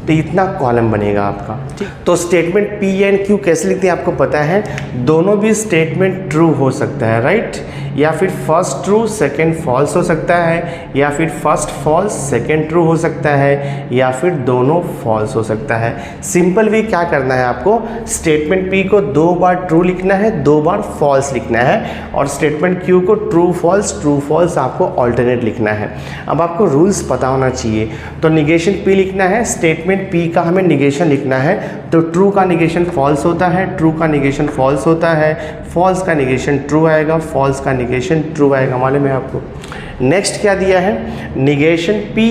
Speaker 1: तो इतना कॉलम बनेगा आपका, ठीक। तो स्टेटमेंट P एंड Q कैसे लिखते हैं आपको पता है, दोनों भी स्टेटमेंट ट्रू हो सकता है, राइट, या फिर फर्स्ट ट्रू सेकंड फॉल्स हो सकता है, या फिर फर्स्ट फॉल्स सेकंड ट्रू हो सकता है, या फिर दोनों फॉल्स हो सकता है। सिंपल वे क्या करना है आपको, स्टेटमेंट P को 2 बार ट्रू लिखना है, 2 बार फॉल्स लिखना है, और स्टेटमेंट Q को ट्रू फॉल्स आपको ऑल्टरनेट लिखना है। अब आपको रूल्स पता होना चाहिए। तो निगेशन P लिखना है, स्टेटमेंट P का हमें निगेशन लिखना है, तो ट्रू का निगेशन फॉल्स होता है, ट्रू का निगेशन फॉल्स होता है, फॉल्स का निगेशन ट्रू आएगा, फॉल्स का निगेशन ट्रू आएगा, मालूम है आपको। नेक्स्ट क्या दिया है, निगेशन P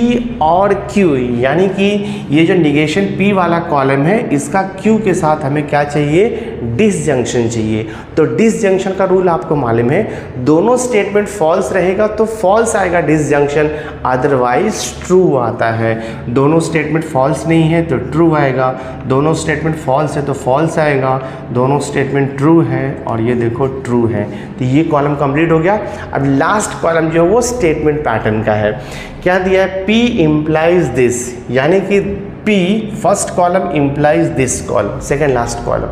Speaker 1: और Q, यानी कि ये जो निगेशन P वाला कॉलम है इसका Q के साथ हमें क्या चाहिए, डिसजंक्शन चाहिए। तो डिसजंक्शन का रूल आपको मालूम है, दोनों स्टेटमेंट फॉल्स रहेगा तो फॉल्स आएगा डिसजंक्शन, अदरवाइज ट्रू आता है। दोनों स्टेटमेंट फॉल्स नहीं है तो ट्रू आएगा, दोनों स्टेटमेंट फॉल्स है तो फॉल्स आएगा, दोनों स्टेटमेंट ट्रू है और ये देखो ट्रू है। तो ये कॉलम कंप्लीट हो गया। अब लास्ट कॉलम जो है वो स्टेटमेंट पैटर्न का है। क्या दिया है, P इम्प्लाइज दिस, यानी कि P first column implies this column, second last column.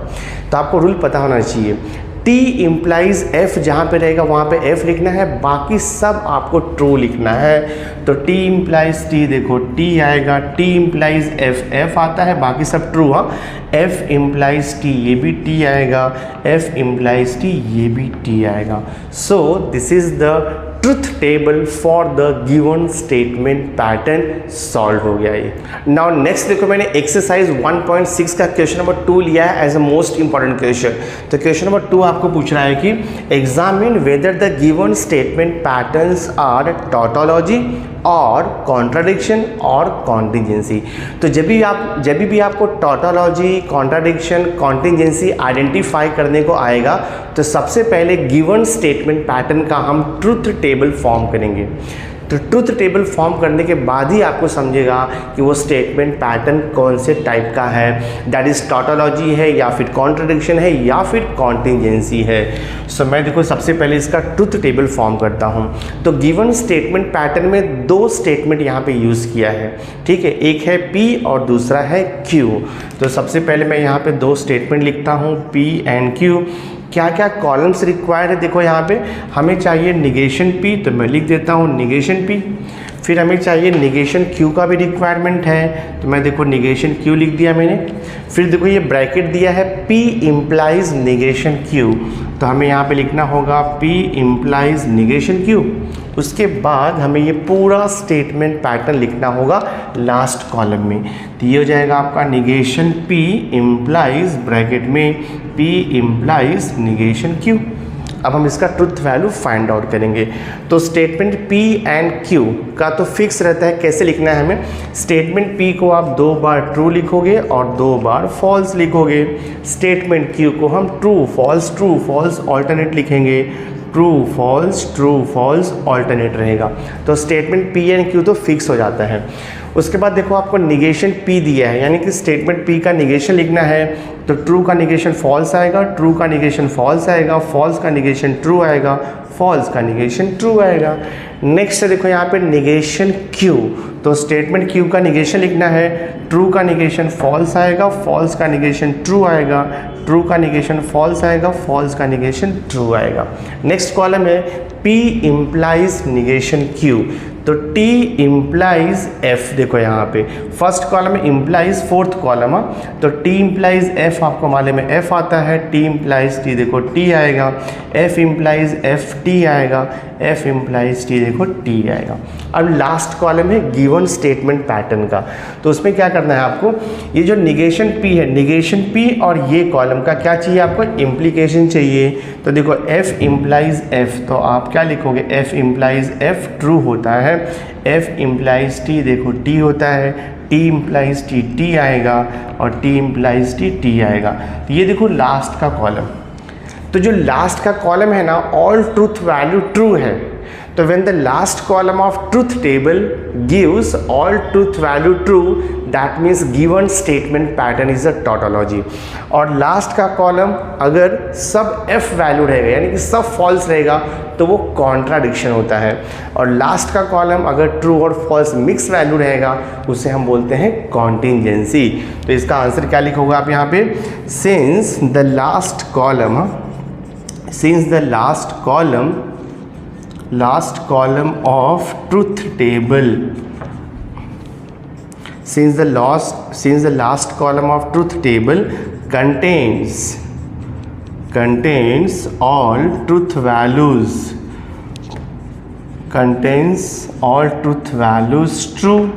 Speaker 1: तो आपको रूल पता होना चाहिए, T इम्प्लाइज F, जहाँ पे रहेगा वहाँ पे F लिखना है, बाकी सब आपको ट्रू लिखना है। तो T इम्प्लाइज T, देखो T आएगा, T इम्प्लाइज F, F आता है, बाकी सब ट्रू। हाँ, F इम्प्लाइज T, ये भी T आएगा, F इम्प्लाइज T, ये भी T आएगा। सो this is the truth table for the given statement pattern solve हो गया ये। नाउ नेक्स्ट देखो, मैंने एक्सरसाइज 1.6 का क्वेश्चन नंबर 2 लिया है as a most important question. तो क्वेश्चन नंबर 2 आपको पूछ रहा है कि examine whether the given statement patterns are tautology और कॉन्ट्राडिक्शन और कॉन्टिजेंसी। तो जब भी आपको टॉटोलॉजी, कॉन्ट्राडिक्शन, कॉन्टिजेंसी आइडेंटिफाई करने को आएगा तो सबसे पहले गिवन स्टेटमेंट पैटर्न का हम ट्रुथ टेबल फॉर्म करेंगे। तो ट्रुथ टेबल फॉर्म करने के बाद ही आपको समझेगा कि वो स्टेटमेंट पैटर्न कौन से टाइप का है, दैट इज़ टॉटोलॉजी है या फिर कॉन्ट्रडिक्शन है या फिर कॉन्टिजेंसी है। सो मैं देखो सबसे पहले इसका ट्रुथ टेबल फॉर्म करता हूँ। तो गिवन स्टेटमेंट पैटर्न में 2 स्टेटमेंट यहाँ पे यूज़ किया है, ठीक है, एक है P और दूसरा है Q। तो सबसे पहले मैं यहाँ पे 2 स्टेटमेंट लिखता हूँ P एंड Q। क्या क्या कॉलम्स रिक्वायर्ड है, देखो यहाँ पे हमें चाहिए निगेशन P, तो मैं लिख देता हूँ निगेशन P। फिर हमें चाहिए निगेशन Q का भी रिक्वायरमेंट है, तो मैं देखो निगेशन Q लिख दिया मैंने। फिर देखो ये ब्रैकेट दिया है P इम्प्लाइज निगेशन Q, तो हमें यहाँ पे लिखना होगा P इम्प्लाइज निगेशन Q। उसके बाद हमें ये पूरा स्टेटमेंट पैटर्न लिखना होगा लास्ट कॉलम में। तो ये हो जाएगा आपका निगेशन P इम्प्लाइज ब्रैकेट में P इम्प्लाइज निगेशन Q। अब हम इसका ट्रुथ वैल्यू फाइंड आउट करेंगे। तो स्टेटमेंट P एंड Q का तो फिक्स रहता है, कैसे लिखना है हमें। स्टेटमेंट P को आप 2 बार ट्रू लिखोगे और 2 बार फॉल्स लिखोगे। स्टेटमेंट Q को हम ट्रू फॉल्स ऑल्टरनेट लिखेंगे, ट्रू फॉल्स ऑल्टरनेट रहेगा। तो स्टेटमेंट P एंड Q तो फिक्स हो जाता है। उसके बाद देखो आपको निगेशन P दिया है, यानी कि स्टेटमेंट P का निगेशन लिखना है। तो ट्रू का निगेशन फॉल्स आएगा, ट्रू का निगेशन फॉल्स आएगा, फॉल्स का निगेशन ट्रू आएगा, फॉल्स का निगेशन ट्रू आएगा। नेक्स्ट देखो यहाँ पे निगेशन Q। तो स्टेटमेंट Q का निगेशन लिखना है, ट्रू का निगेशन फॉल्स आएगा, फॉल्स का निगेशन ट्रू आएगा, ट्रू का निगेशन फॉल्स आएगा, फॉल्स का निगेशन ट्रू आएगा। नेक्स्ट कॉलम है P इम्प्लाइज निगेशन Q। तो T इम्प्लाइज F, देखो यहाँ पे फर्स्ट कॉलम में इम्प्लाइज, फोर्थ कॉलम है, तो T इम्प्लाइज F आपको मालूम है F आता है, T इम्प्लाइज T, देखो T आएगा, F इम्प्लाइज F T आएगा, F इम्प्लाइज T, देखो T आएगा। अब लास्ट कॉलम है गिवन स्टेटमेंट पैटर्न का। तो उसमें क्या करना है आपको, ये जो निगेशन P है, निगेशन P और ये कॉलम का क्या चाहिए आपको, इम्प्लीकेशन चाहिए। तो देखो F इम्प्लाइज F, तो आप क्या लिखोगे, F इम्प्लाइज F ट्रू होता है, F इम्प्लाइज T, देखो T होता है, T इम्प्लाइज T, T आएगा और T इम्प्लाइज T, T आएगा। तो ये देखो लास्ट का कॉलम। तो जो लास्ट का कॉलम है ना, ऑल ट्रूथ वैल्यू ट्रू है। तो when the last column of truth table gives all truth value true, that means given statement pattern is a tautology. और लास्ट का कॉलम अगर सब F वैल्यू रहेगा, यानी कि सब फॉल्स रहेगा, तो वो कॉन्ट्राडिक्शन होता है। और लास्ट का कॉलम अगर ट्रू और फॉल्स मिक्स वैल्यू रहेगा, उसे हम बोलते हैं कॉन्टिजेंसी। तो इसका आंसर क्या लिखोगे आप यहाँ पे, since the last column of truth table, since the last column of truth table contains all truth values true,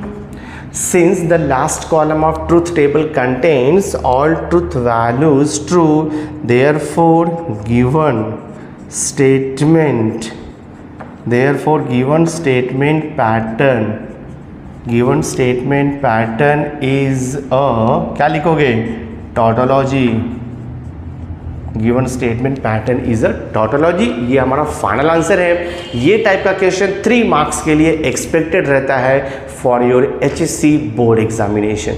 Speaker 1: since the last column of truth table contains all truth values true, therefore given statement pattern is a, क्या लिखोगे, tautology. Given statement pattern is a tautology, ये हमारा final answer है। ये type का question 3 marks के लिए expected रहता है for your HSC board examination.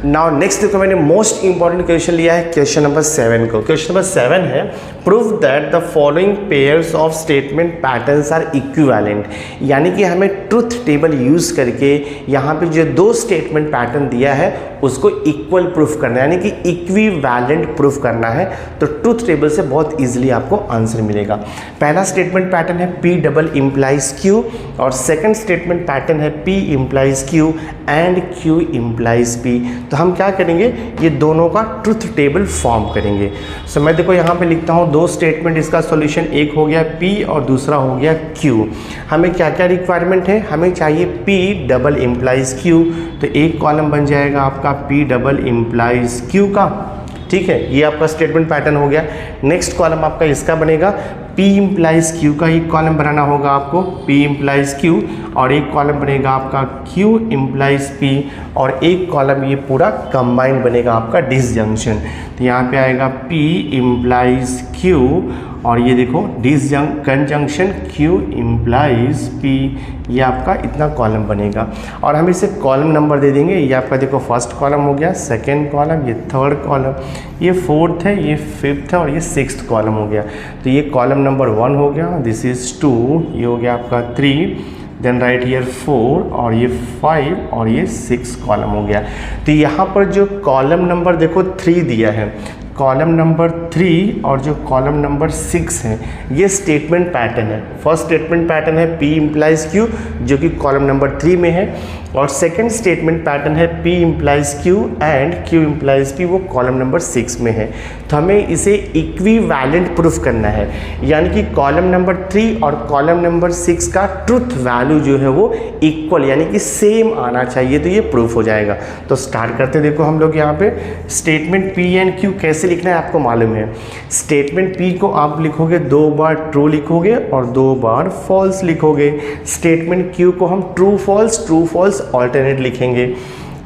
Speaker 1: Now next देखो, मैंने मोस्ट इंपॉर्टेंट क्वेश्चन लिया है क्वेश्चन नंबर 7 को। क्वेश्चन नंबर 7 है, prove that the following pairs of statement patterns are equivalent. यानी कि हमें ट्रुथ टेबल यूज करके यहाँ पे जो 2 स्टेटमेंट पैटर्न दिया है उसको इक्वल प्रूफ करना है, यानी कि इक्विवेलेंट प्रूफ करना है। तो ट्रुथ टेबल से बहुत इजीली आपको आंसर मिलेगा। पहला स्टेटमेंट पैटर्न है P डबल इम्प्लाइज Q, और सेकंड स्टेटमेंट पैटर्न है P implies Q and Q implies P। तो हम क्या करेंगे, ये दोनों का ट्रुथ टेबल फॉर्म करेंगे। सो मैं देखो यहाँ पे लिखता हूँ दो स्टेटमेंट इसका सॉल्यूशन, एक हो गया P और दूसरा हो गया Q। हमें क्या क्या रिक्वायरमेंट है, हमें चाहिए P डबल इम्प्लाइज Q, तो एक कॉलम बन जाएगा आपका P डबल इम्प्लाइज Q का, ठीक है, ये आपका स्टेटमेंट पैटर्न हो गया। नेक्स्ट कॉलम आपका इसका बनेगा P इम्प्लाइज Q का, एक कॉलम बनाना होगा आपको P इम्प्लाइज Q, और एक कॉलम बनेगा आपका Q इम्प्लाइज P, और एक कॉलम ये पूरा कंबाइंड बनेगा आपका डिसजंक्शन। तो यहाँ पे आएगा P इम्प्लाइज Q, और ये देखो कंजंक्शन Q इम्प्लाइज P, ये आपका इतना कॉलम बनेगा। और हम इसे कॉलम नंबर दे देंगे, ये आपका देखो फर्स्ट कॉलम हो गया, सेकंड कॉलम, ये थर्ड कॉलम, ये फोर्थ है, ये फिफ्थ है, और ये सिक्स्थ कॉलम हो गया। तो ये कॉलम नंबर 1 हो गया, दिस इज़ 2, ये हो गया आपका 3, देन राइट हियर 4, और ये 5, और ये 6 कॉलम हो गया। तो यहाँ पर जो कॉलम नंबर देखो 3 दिया है, कॉलम नंबर 3 और जो कॉलम नंबर 6 है, ये स्टेटमेंट पैटर्न है। फर्स्ट स्टेटमेंट पैटर्न है P इम्प्लाइज Q, जो कि कॉलम नंबर 3 में है, और सेकंड स्टेटमेंट पैटर्न है P implies Q and Q implies P, वो कॉलम नंबर 6 में है। तो हमें इसे इक्विवेलेंट प्रूफ करना है, यानी कि कॉलम नंबर 3 और कॉलम नंबर 6 का ट्रुथ वैल्यू जो है वो इक्वल यानी कि सेम आना चाहिए, तो ये प्रूफ हो जाएगा। तो स्टार्ट करते देखो हम लोग यहाँ पे स्टेटमेंट P एंड Q कैसे लिखना है आपको मालूम है। स्टेटमेंट P को आप लिखोगे 2 बार ट्रू लिखोगे और 2 बार फॉल्स लिखोगे। स्टेटमेंट Q को हम ट्रू फॉल्स ऑल्टरनेट लिखेंगे।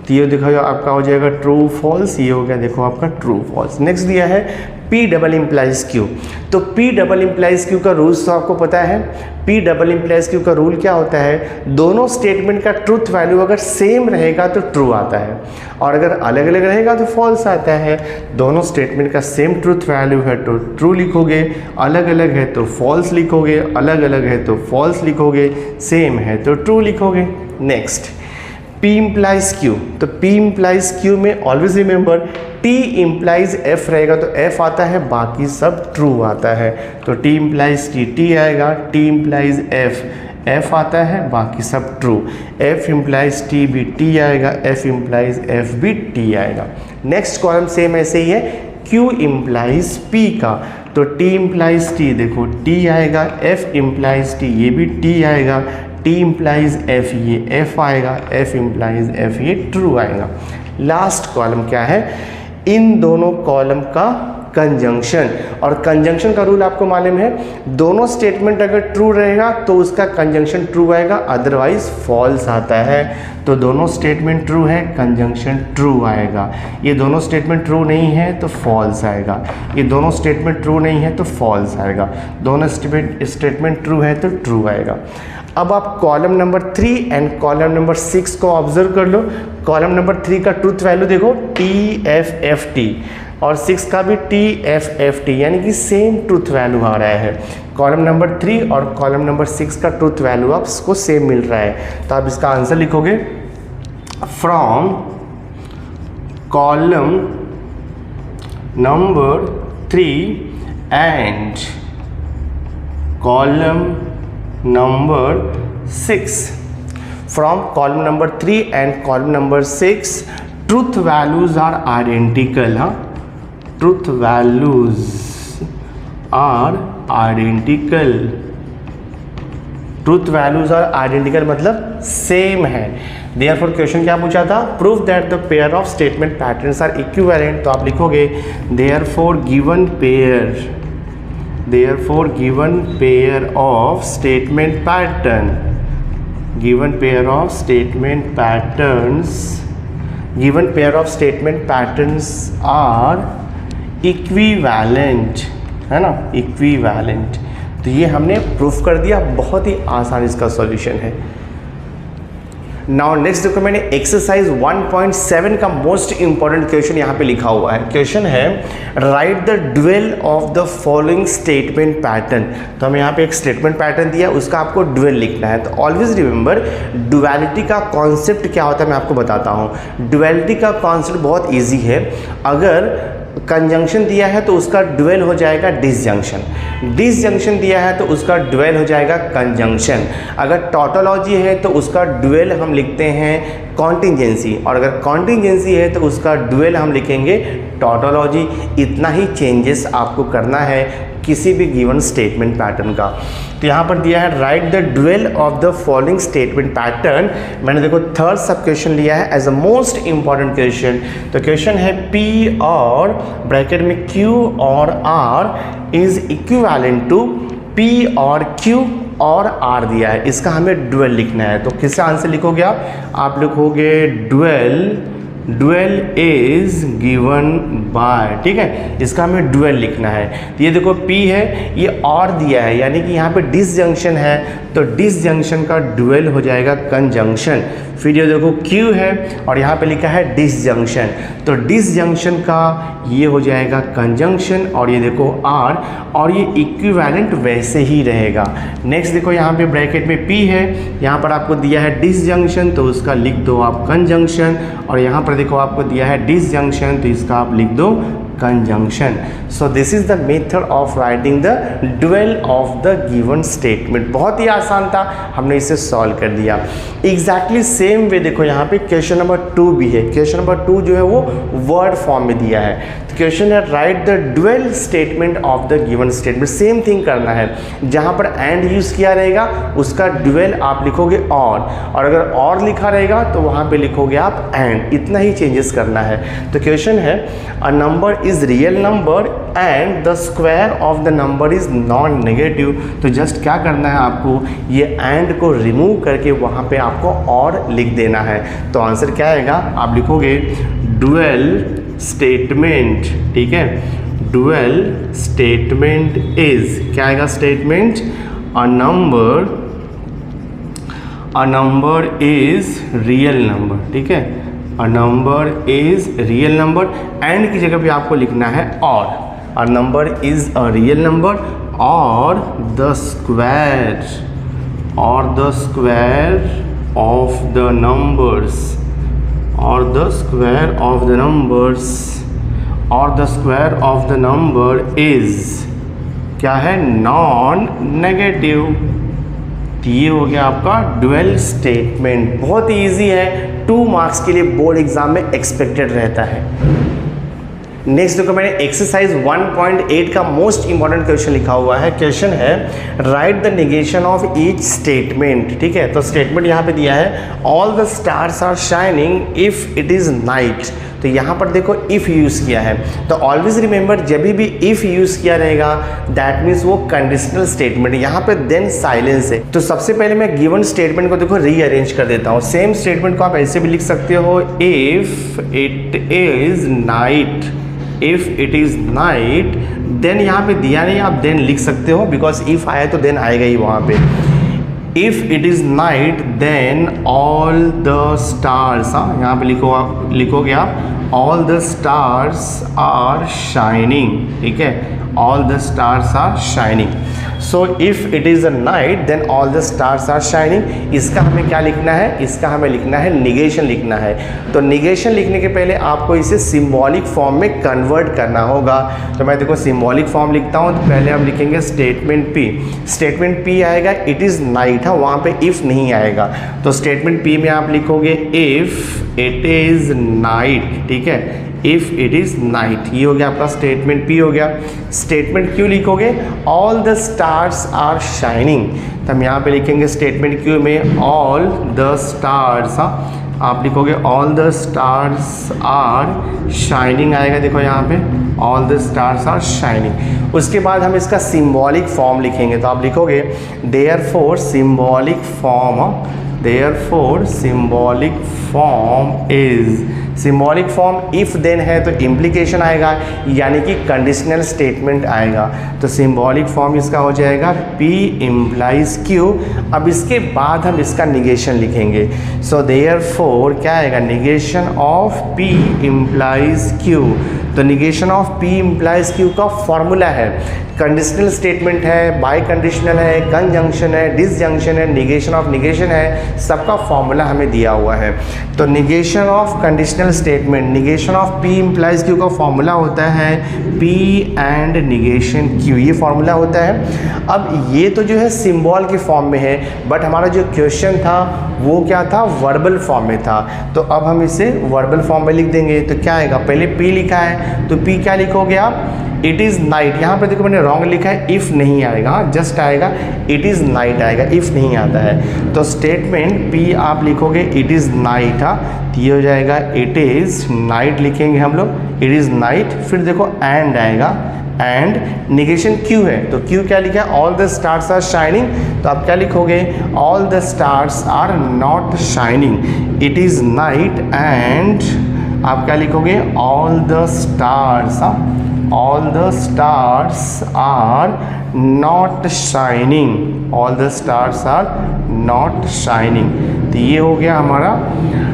Speaker 1: तो ये देखो आपका हो जाएगा ट्रू फॉल्स, ये हो गया देखो आपका ट्रू फॉल्स। नेक्स्ट दिया है P डबल इम्प्लाइज Q, तो P डबल इम्प्लाइज Q का रूल्स तो आपको पता है। P डबल इम्प्लाइज Q का रूल क्या होता है, दोनों स्टेटमेंट का ट्रूथ वैल्यू अगर सेम रहेगा तो ट्रू आता है, और अगर अलग अलग रहेगा तो फॉल्स आता है। दोनों स्टेटमेंट का सेम ट्रूथ वैल्यू है तो ट्रू लिखोगे, अलग अलग है तो फॉल्स लिखोगे, अलग अलग है तो फॉल्स लिखोगे, सेम है तो ट्रू लिखोगे। नेक्स्ट P इम्प्लाइज Q, तो P इम्प्लाइज Q में always remember T implies F रहेगा तो F आता है, बाकी सब ट्रू आता है। तो T इम्प्लाइज T आएगा, T इम्प्लाइज F आता है, बाकी सब ट्रू। F इम्प्लाइज T भी T आएगा, F इम्प्लाइज F भी T आएगा। नेक्स्ट कॉलम सेम ऐसे ही है Q इम्प्लाइज P का, तो T इम्प्लाइज T देखो T आएगा, F इम्प्लाइज T ये भी T आएगा, T इम्प्लाइज F ये F आएगा, F इम्प्लाइज F ये ट्रू आएगा। लास्ट कॉलम क्या है, इन दोनों कॉलम का कंजंक्शन, और कंजंक्शन का रूल आपको मालूम है, दोनों स्टेटमेंट अगर ट्रू रहेगा तो उसका कंजंक्शन ट्रू आएगा, अदरवाइज फॉल्स आता है। तो दोनों स्टेटमेंट ट्रू है, कंजंक्शन ट्रू आएगा। ये दोनों स्टेटमेंट ट्रू नहीं है तो फॉल्स आएगा, ये दोनों स्टेटमेंट ट्रू नहीं है तो फॉल्स आएगा, दोनों स्टेटमेंट ट्रू है तो ट्रू आएगा। अब आप column number 3 and column number 6 को ऑब्जर्व कर लो। कॉलम नंबर 3 का ट्रूथ वैल्यू देखो TFFT, और 6 का भी TFFT, यानी कि सेम ट्रूथ वैल्यू आ रहा है। कॉलम नंबर 3 और कॉलम नंबर 6 का ट्रूथ वैल्यू आपको सेम मिल रहा है। तो आप इसका आंसर लिखोगे from column number 3 and column number 6, from column number 3 and column number 6 truth values are identical, truth values are identical, truth values are identical मतलब सेम है। Therefore क्वेश्चन क्या पूछा था, prove that the pair of statement patterns are equivalent, तो आप लिखोगे therefore given pair of statement pattern, given pair of statement patterns are equivalent, है ना, equivalent। तो ये हमने प्रूफ कर दिया, बहुत ही आसान इसका सॉल्यूशन है। नाउ नेक्स्ट देखो, मैंने एक्सरसाइज 1.7 का मोस्ट इंपॉर्टेंट क्वेश्चन यहाँ पे लिखा हुआ है। क्वेश्चन है write the dual of the following statement pattern. तो हमें यहाँ पे एक स्टेटमेंट पैटर्न दिया, उसका आपको ड्यूअल लिखना है। तो ऑलवेज रिमेंबर ड्युअलिटी का कॉन्सेप्ट क्या होता है मैं आपको बताता हूँ। ड्युअलिटी का कॉन्सेप्ट बहुत ईजी है। अगर कंजंक्शन दिया है तो उसका ड्यूअल हो जाएगा डिसजंक्शन, डिसजंक्शन दिया है तो उसका ड्यूअल हो जाएगा कंजंक्शन। अगर टॉटोलॉजी है तो उसका ड्यूअल हम लिखते हैं कॉन्टिजेंसी, और अगर कॉन्टिजेंसी है तो उसका ड्यूअल हम लिखेंगे टॉटोलॉजी। इतना ही चेंजेस आपको करना है किसी भी गिवन स्टेटमेंट पैटर्न का। तो यहाँ पर दिया है write the dual of the following statement pattern. मैंने देखो थर्ड सब क्वेश्चन लिया है as a most important question. तो क्वेश्चन है P और ब्रैकेट में Q और R is equivalent to P और Q और R दिया है, इसका हमें ड्यूअल लिखना है। तो किससे आंसर लिखोगे आप लिखोगे ड्यूअल इज गिवन बाय, ठीक है, इसका हमें ड्यूअल लिखना है। तो ये देखो P है, ये और दिया है, यानी कि यहाँ पे डिसजंक्शन है तो डिसजंक्शन का ड्यूअल हो जाएगा कंजंक्शन। फिर ये देखो Q है और यहाँ पे लिखा है डिसजंक्शन, तो डिसजंक्शन का ये हो जाएगा कंजंक्शन, और ये देखो R, और ये इक्विवेलेंट वैसे ही रहेगा। नेक्स्ट देखो यहाँ पे ब्रैकेट में P है, यहाँ पर आपको दिया है डिसजंक्शन तो उसका लिख दो आप कंजंक्शन, और यहाँ पर देखो आपको दिया है डिसजंक्शन तो इसका आप लिख दो conjunction. So this is the method of writing the dual of the given statement. बहुत ही आसान था, हमने इसे सॉल्व कर दिया। एग्जैक्टली सेम वे देखो यहाँ पे क्वेश्चन नंबर 2 भी है। क्वेश्चन नंबर 2 जो है वो वर्ड फॉर्म में दिया है। तो क्वेश्चन है write the dual statement of the given statement. Same thing करना है, जहाँ पर एंड यूज किया रहेगा उसका ड्यूअल आप लिखोगे और अगर और लिखा रहेगा तो वहाँ पे लिखोगे आप एंड। इतना ही चेंजेस करना है। तो क्वेश्चन है a number is real number and the square of the number is non negative. तो जस्ट क्या करना है आपको, ये एंड को रिमूव करके वहाँ पे आपको और लिख देना है। तो आंसर क्या आएगा, आप लिखोगे ड्यूअल स्टेटमेंट, ठीक है, ड्यूअल स्टेटमेंट इज, क्या आएगा statement, a number is real number, ठीक है, a number is real number. And की जगह पे आपको लिखना है और, a number is a real number और the square of the numbers और the square of the number is क्या है, नॉन नेगेटिव। तो ये हो गया आपका ड्यूअल स्टेटमेंट। बहुत ही ईजी है, 2 मार्क्स के लिए बोर्ड एग्जाम में एक्सपेक्टेड रहता है। नेक्स्ट देखो मैंने एक्सरसाइज 1.8 का मोस्ट इंपॉर्टेंट क्वेश्चन लिखा हुआ है। क्वेश्चन है write the negation of each statement, ठीक है। तो स्टेटमेंट यहाँ पे दिया है all the stars are shining if it is night. तो यहाँ पर देखो इफ़ यूज़ किया है, तो ऑलवेज रिमेंबर जब भी इफ़ यूज़ किया रहेगा दैट मीन्स वो कंडीशनल स्टेटमेंट। यहाँ पे देन साइलेंस है। तो सबसे पहले मैं गिवन स्टेटमेंट को देखो रीअरेंज कर देता हूँ। सेम स्टेटमेंट को आप ऐसे भी लिख सकते हो, if it is night, if it is night, then यहाँ पे दिया नहीं, आप देन लिख सकते हो बिकॉज इफ़ आया तो देन आएगा ही वहाँ पे। If it is night then all the stars, हाँ यहाँ पे लिखोगे आप all the stars are shining, ठीक है, all the stars are shining. So if it is a night then all the stars are shining. इसका हमें क्या लिखना है, इसका हमें लिखना है निगेशन लिखना है। तो निगेशन लिखने के पहले आपको इसे सिंबॉलिक फॉर्म में कन्वर्ट करना होगा। तो मैं देखो सिंबॉलिक फॉर्म लिखता हूँ। तो पहले हम लिखेंगे स्टेटमेंट पी। स्टेटमेंट पी आएगा इट इज़ नाइट, हाँ वहाँ पे इफ़ नहीं आएगा। तो स्टेटमेंट पी में आप लिखोगे इफ़ इट इज़ नाइट, ठीक है, इफ़ इट इज़ नाइट। ये हो गया आपका स्टेटमेंट पी हो गया। स्टेटमेंट क्यू लिखोगे all the stars are shining. तो हम यहाँ पे लिखेंगे स्टेटमेंट क्यू में ऑल द स्टार्स, हाँ आप लिखोगे all the stars are shining आएगा। देखो यहाँ पे all the stars are shining. उसके बाद हम इसका सिंबॉलिक फॉर्म लिखेंगे। तो आप लिखोगे therefore symbolic form, therefore symbolic form is, symbolic form if then है तो इम्प्लीकेशन आएगा, यानी कि कंडीशनल स्टेटमेंट आएगा। तो सिंबॉलिक फॉर्म इसका हो जाएगा P इम्प्लाइज Q। अब इसके बाद हम इसका निगेशन लिखेंगे। सो देयरफॉर क्या आएगा, negation of P implies Q। तो negation of P implies Q का फॉर्मूला है, कंडीशनल स्टेटमेंट है, बाय कंडीशनल है, कंजंक्शन है, डिसजंक्शन है, निगेशन ऑफ निगेशन है, सबका फॉर्मूला हमें दिया हुआ है। तो negation of conditional conditional statement, negation of P implies Q का फॉर्मूला होता है P एंड निगेशन Q, ये फॉर्मूला होता है। अब ये तो जो है सिंबल के फॉर्म में है, बट हमारा जो क्वेश्चन था वो क्या था, वर्बल फॉर्म में था। तो अब हम इसे वर्बल फॉर्म में लिख देंगे। तो क्या आएगा, पहले P लिखा है तो P क्या लिखोगे आप, इट इज़ नाइट। यहाँ पर देखो मैंने रॉन्ग लिखा है, इफ़ नहीं आएगा, जस्ट आएगा इट इज़ नाइट आएगा, इफ़ नहीं आता है। तो स्टेटमेंट P आप लिखोगे इट इज़ नाइट, हाँ, तो ये हो जाएगा इट इज़ नाइट लिखेंगे हम लोग, इट इज़ नाइट। फिर देखो एंड आएगा, एंड निगेशन Q है तो Q क्या लिखा है, all the stars are shining. तो आप क्या लिखोगे, all the stars are not shining, it is night and आप क्या लिखोगे, all the stars, all the stars are not shining, all the stars are not shining। तो ये हो गया हमारा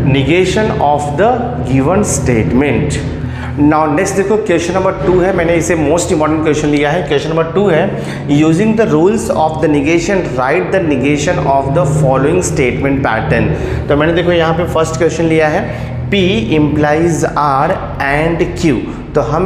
Speaker 1: negation of the given statement। Now next देखो question number 2 है, मैंने इसे मोस्ट इंपॉर्टेंट क्वेश्चन लिया है। क्वेश्चन नंबर 2 है, using the rules of the negation right the negation of the following statement pattern. तो मैंने देखो यहाँ पे फर्स्ट क्वेश्चन लिया है P implies R and Q। तो हम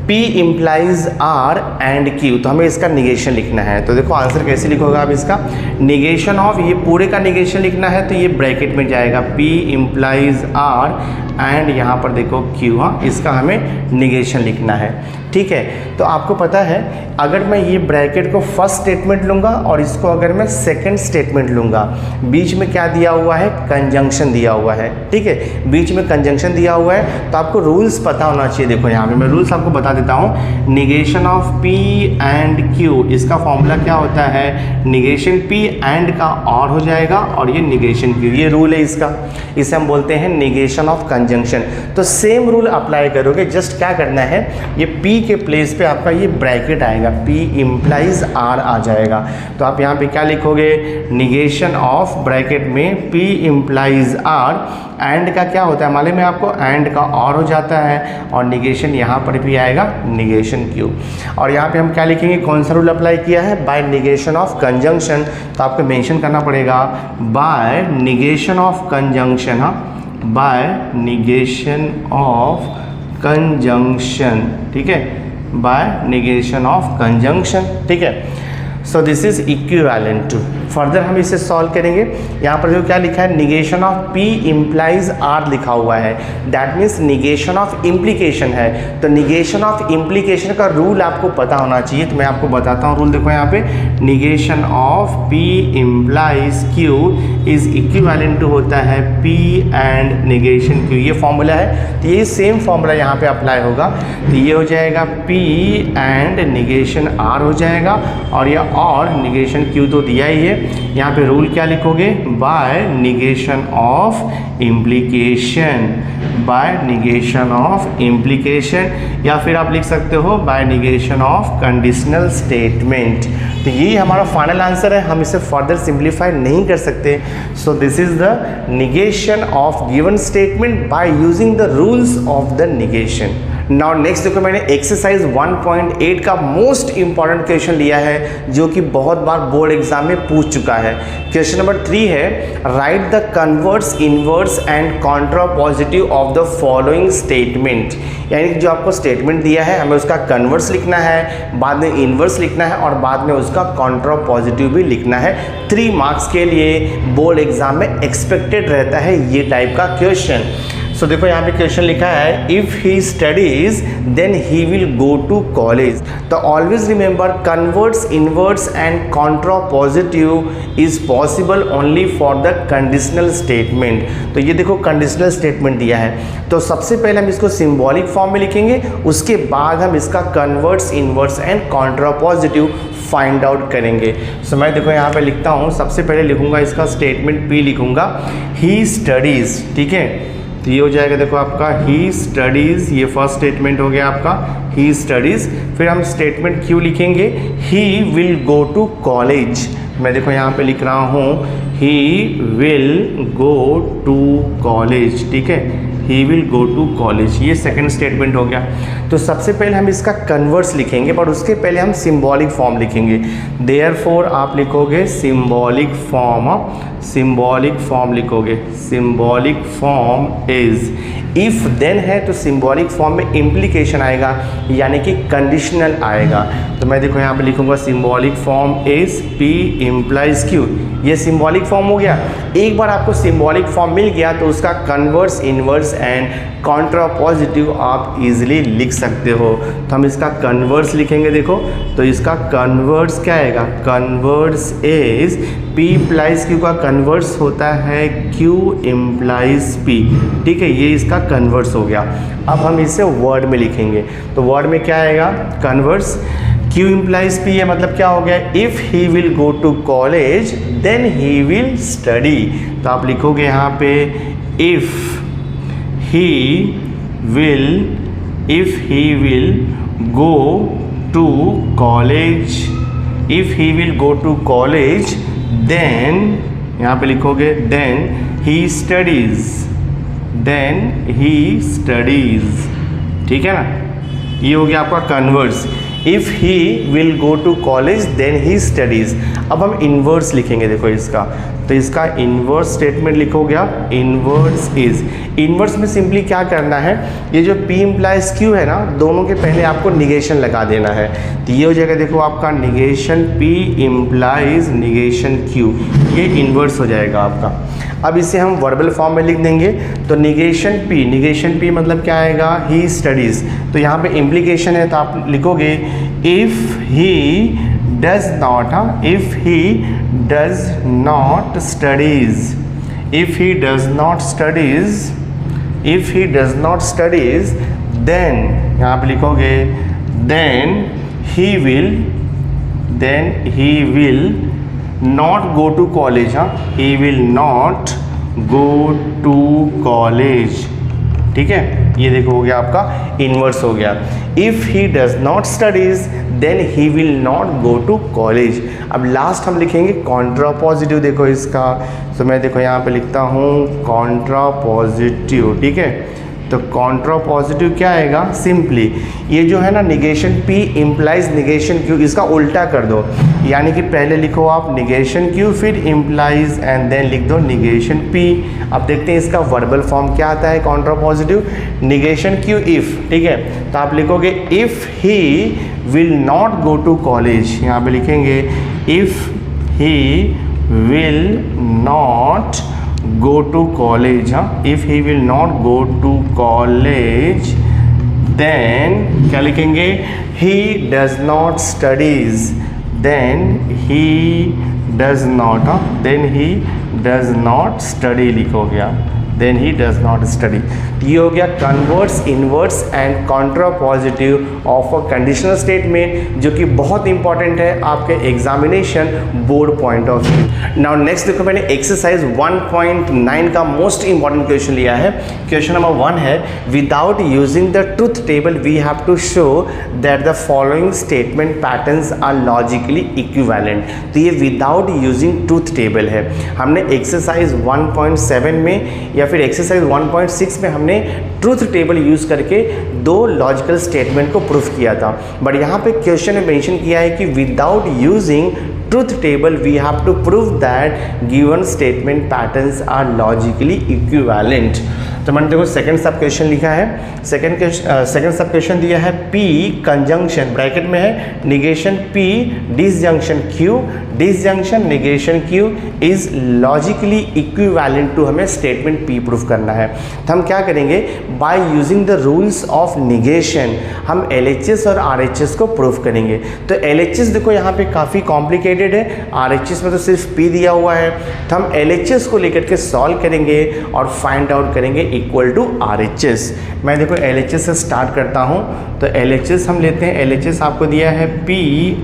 Speaker 1: P implies R and Q, तो हमें इसका निगेशन लिखना है। तो देखो आंसर कैसे लिखोगे आप इसका, निगेशन ऑफ, ये पूरे का निगेशन लिखना है तो ये ब्रैकेट में जाएगा P इम्प्लाइज R एंड यहाँ पर देखो Q, हाँ, इसका हमें निगेशन लिखना है। ठीक है, तो आपको पता है अगर मैं ये ब्रैकेट को फर्स्ट स्टेटमेंट लूँगा और इसको अगर मैं सेकंड स्टेटमेंट लूँगा, बीच में क्या दिया हुआ है, कंजंक्शन दिया हुआ है। ठीक है, बीच में कंजंक्शन दिया हुआ है, तो आपको रूल्स पता होना चाहिए। देखो यहाँ पे मैं रूल्स आपको बता देता हूँ। Negation of P and Q, इसका फॉर्मूला क्या होता है, निगेशन P एंड का और हो जाएगा और ये निगेशन Q, ये रूल है इसका, इसे हम बोलते हैं निगेशन ऑफ कंजंक्शन। तो सेम रूल अप्लाई करोगे, जस्ट क्या करना है, ये P के प्लेस पे आपका ये ब्रैकेट आएगा, P इम्प्लाइज R आ जाएगा। तो आप यहाँ पे क्या लिखोगे, निगेशन ऑफ ब्रैकेट में P इम्प्लाइज R, एंड का क्या होता है मालूम है आपको, एंड का और हो जाता है और निगेशन यहाँ पर भी आएगा, निगेशन Q। और यहाँ पे हम क्या लिखेंगे, कौन सा रूल अप्लाई किया है, बाय निगेशन ऑफ कंजंक्शन। तो आपको मेंशन करना पड़ेगा बाय निगेशन ऑफ कंजंक्शन, हाँ, बाय निगेशन ऑफ कंजंक्शन। ठीक है, बाय निगेशन ऑफ कंजंक्शन। ठीक है, so this is equivalent to. Further हम इसे सॉल्व करेंगे। यहाँ पर जो क्या लिखा है, negation of P implies R लिखा हुआ है, that means negation of implication है। तो निगेशन ऑफ इम्प्लीकेशन का रूल आपको पता होना चाहिए, तो मैं आपको बताता हूँ रूल। देखो यहाँ पे negation of P implies Q is equivalent to होता है P एंड निगेशन Q, ये फॉर्मूला है। तो ये सेम फॉर्मूला यहाँ पे अप्लाई होगा, तो ये हो जाएगा P एंड निगेशन R हो जाएगा, और यह और निगेशन Q तो दिया ही है। यहाँ पे रूल क्या लिखोगे, by negation of implication, by negation of implication, या फिर आप लिख सकते हो by negation of conditional statement. तो ये हमारा फाइनल आंसर है, हम इसे फर्दर सिंप्लीफाई नहीं कर सकते। सो this is the negation of given statement by using the rules of the negation. Now next देखो, मैंने एक्सरसाइज 1.8 का मोस्ट इंपॉर्टेंट क्वेश्चन लिया है, जो कि बहुत बार बोर्ड एग्जाम में पूछ चुका है। क्वेश्चन नंबर 3 है, write the converse, inverse and Contra positive of the following statement. यानी कि जो आपको स्टेटमेंट दिया है, हमें उसका कन्वर्स लिखना है, बाद में इनवर्स लिखना है और बाद में उसका कॉन्ट्रा पॉजिटिव भी लिखना है। 3 मार्क्स के लिए बोर्ड एग्जाम में एक्सपेक्टेड रहता है ये टाइप का क्वेश्चन। सो देखो यहाँ पे क्वेश्चन लिखा है, if he studies then he will go to college. तो always remember converse, inverse and contrapositive is possible only for the conditional statement. तो ये देखो कंडीशनल स्टेटमेंट दिया है, तो सबसे पहले हम इसको सिंबॉलिक फॉर्म में लिखेंगे, उसके बाद हम इसका converts, inverse and Contra positive find out करेंगे। सो मैं देखो यहाँ पे लिखता हूँ, सबसे पहले लिखूंगा इसका स्टेटमेंट P लिखूंगा, ही स्टडीज। ठीक है, तो ये हो जाएगा देखो आपका ही स्टडीज़, ये फर्स्ट स्टेटमेंट हो गया आपका ही स्टडीज़। फिर हम स्टेटमेंट Q लिखेंगे, he will go to college. मैं देखो यहाँ पे लिख रहा हूँ he will go to college. ठीक है, he will go to college. ये सेकंड स्टेटमेंट हो गया। तो सबसे पहले हम इसका कन्वर्स लिखेंगे, पर उसके पहले हम सिंबॉलिक फॉर्म लिखेंगे। देयरफॉर आप लिखोगे सिंबॉलिक फॉर्म लिखोगे। Symbolic form is, if then है तो सिंबॉलिक फॉर्म में इम्प्लीकेशन आएगा, यानी कि कंडीशनल आएगा। तो मैं देखो यहाँ पे लिखूंगा symbolic form is P implies Q। ये सिंबॉलिक फॉर्म हो गया। एक बार आपको सिंबॉलिक फॉर्म मिल गया तो उसका कन्वर्स, इन्वर्स एंड कॉन्ट्रापॉजिटिव आप इजीली लिख सकते हो। तो हम इसका कन्वर्स लिखेंगे। देखो तो इसका कन्वर्स क्या आएगा, converse is P implies Q का कन्वर्स होता है Q इम्प्लाइज P। ठीक है, ये इसका कन्वर्स हो गया। अब हम इसे वर्ड में लिखेंगे। तो वर्ड में क्या आएगा, कन्वर्स Q इम्प्लाइज P है, मतलब क्या हो गया, if he will go to college then he will study. तो आप लिखोगे यहाँ पे if he will go to college, if he will go to college then, यहाँ पे लिखोगे देन ही स्टडीज। ठीक है ना, ये हो गया आपका converse. If he will go to college then he studies. अब हम इन्वर्स लिखेंगे। देखो इसका, तो इसका इन्वर्स स्टेटमेंट लिखोगे आप, इन्वर्स इज। इन्वर्स में सिंपली क्या करना है, ये जो P इम्प्लाइज Q है ना, दोनों के पहले आपको निगेशन लगा देना है। तो ये हो जाएगा, देखो आपका negation P implies negation Q, ये इन्वर्स हो जाएगा आपका। अब इसे हम वर्बल फॉर्म में लिख देंगे। तो निगेशन P मतलब क्या आएगा, ही स्टडीज़। तो यहाँ पे इम्प्लीकेशन है, तो आप लिखोगे if he does not, if he does not studies, if he does not studies then, यहाँ पे लिखोगे then he will not go to college. He will not go to college. ठीक है, ये देखो हो गया आपका इन्वर्स हो गया। If he does not studies then he will not go to college. अब लास्ट हम लिखेंगे कॉन्ट्रापॉजिटिव। देखो इसका, तो मैं देखो यहाँ पे लिखता हूँ कॉन्ट्रापॉजिटिव। ठीक है, तो कॉन्ट्रापॉजिटिव क्या आएगा, सिंपली ये जो है ना negation P implies negation Q, इसका उल्टा कर दो। यानी कि पहले लिखो आप निगेशन Q, फिर इम्प्लाइज एंड देन लिख दो निगेशन P। अब देखते हैं इसका वर्बल फॉर्म क्या आता है कॉन्ट्रापॉजिटिव, निगेशन Q इफ़। ठीक है, तो आप लिखोगे if he will not go to college. यहाँ पे लिखेंगे if he will not go to college, if he will not go to college then क्या लिखेंगे, he does not studies, then he does not study लिखोगे आप, then he does not study। ये हो गया converse, inverse and contrapositive of a conditional statement, जो कि बहुत इंपॉर्टेंट है आपके examination board point of view. Now next देखो, मैंने एक्सरसाइज 1.9 का मोस्ट इंपॉर्टेंट क्वेश्चन लिया है। क्वेश्चन नंबर 1 है, without using the truth table we have to show that the following statement patterns are logically equivalent. तो ये विदाउट यूजिंग ट्रूथ टेबल है। हमने एक्सरसाइज 1.7 में या फिर एक्सरसाइज 1.6 में हमने ट्रूथ टेबल यूज़ करके 2 लॉजिकल स्टेटमेंट को प्रूफ किया था। बट यहाँ पे क्वेश्चन में मेंशन किया है कि without using truth table we have to prove that given statement patterns are logically equivalent. तो मैंने देखो सेकंड सब क्वेश्चन लिखा है। सेकंड सब क्वेश्चन दिया है P कंजंक्शन, ब्रैकेट में है negation P disjunction Q, disjunction negation Q is logically equivalent to, हमें स्टेटमेंट P प्रूफ करना है। तो हम क्या करेंगे, by using the rules of negation हम LHS और RHS को प्रूफ करेंगे। तो LHS देखो यहाँ पे काफ़ी कॉम्प्लिकेटेड है, RHS में तो सिर्फ P दिया हुआ है। तो हम LHS को लेकर के सॉल्व करेंगे और फाइंड आउट करेंगे इक्वल टू RHS। मैं देखो LHS से स्टार्ट करता हूँ। तो LHS हम लेते हैं, LHS आपको दिया है P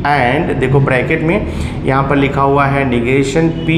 Speaker 1: एंड देखो ब्रैकेट में यहाँ पर लिखा हुआ है निगेशन P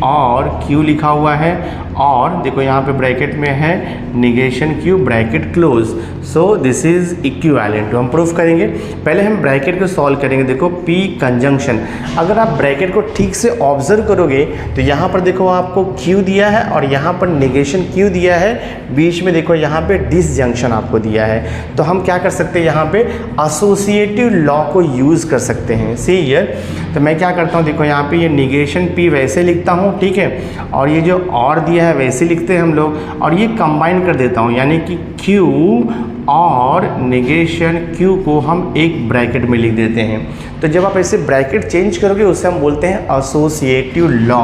Speaker 1: और Q लिखा हुआ है, और देखो यहाँ पे ब्रैकेट में है negation Q bracket close. So this is equivalent to, हम प्रूफ करेंगे। पहले हम ब्रैकेट को सॉल्व करेंगे। देखो P कंजंक्शन, अगर आप ब्रैकेट को ठीक से ऑब्जर्व करोगे तो यहाँ पर देखो आपको Q दिया है और यहाँ पर नेगेशन Q दिया है, बीच में देखो यहाँ पे डिसजंक्शन आपको दिया है। तो हम क्या कर सकते हैं, यहाँ पे एसोसिएटिव लॉ को यूज़ कर सकते हैं। सी हियर, तो मैं क्या करता हूँ, देखो यहाँ पे ये नेगेशन P वैसे लिखता हूँ, ठीक है, और ये जो और दिया है वैसे लिखते हैं हम लोग, और ये कंबाइन कर देता हूँ, यानी कि Q और नेगेशन Q को हम एक ब्रैकेट में लिख देते हैं। तो जब आप ऐसे ब्रैकेट चेंज करोगे उसे हम बोलते हैं एसोसिएटिव लॉ।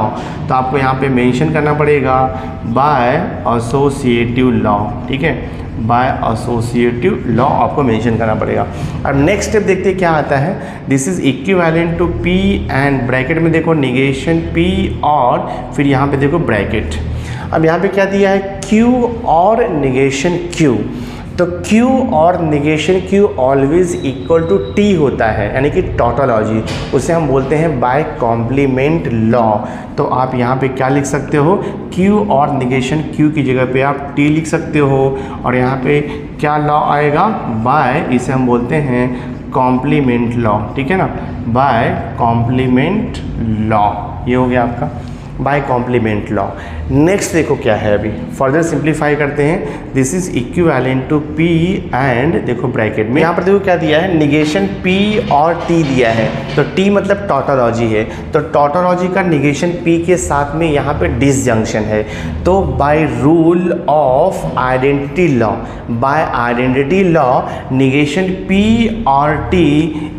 Speaker 1: तो आपको यहाँ पे मेंशन करना पड़ेगा बाय एसोसिएटिव लॉ, ठीक है, बाय एसोसिएटिव लॉ आपको मेंशन करना पड़ेगा। अब नेक्स्ट स्टेप देखते हैं क्या आता है। This is equivalent to P and bracket में देखो नेगेशन P और फिर यहाँ पे देखो ब्रैकेट। अब यहाँ पे क्या दिया है, Q और नेगेशन Q। तो Q और negation Q always equal to T होता है, यानी कि टॉटोलॉजी, उसे हम बोलते हैं बाय कॉम्प्लीमेंट लॉ। तो आप यहाँ पे क्या लिख सकते हो, Q और नेगेशन Q की जगह पे आप T लिख सकते हो, और यहाँ पे क्या लॉ आएगा, बाय, इसे हम बोलते हैं कॉम्प्लीमेंट लॉ, ठीक है ना, बाय कॉम्प्लीमेंट लॉ। ये हो गया आपका बाय कॉम्प्लीमेंट लॉ। नेक्स्ट देखो क्या है, अभी फर्दर सिंप्लीफाई करते हैं। This is equivalent to P and देखो ब्रैकेट में यहाँ पर देखो क्या दिया है, नेगेशन P और T दिया है। तो T मतलब टॉटोलॉजी है, तो टॉटोलॉजी का नेगेशन P के साथ में यहाँ पे डिसजंक्शन है। तो by rule of identity law, by identity law negation P और T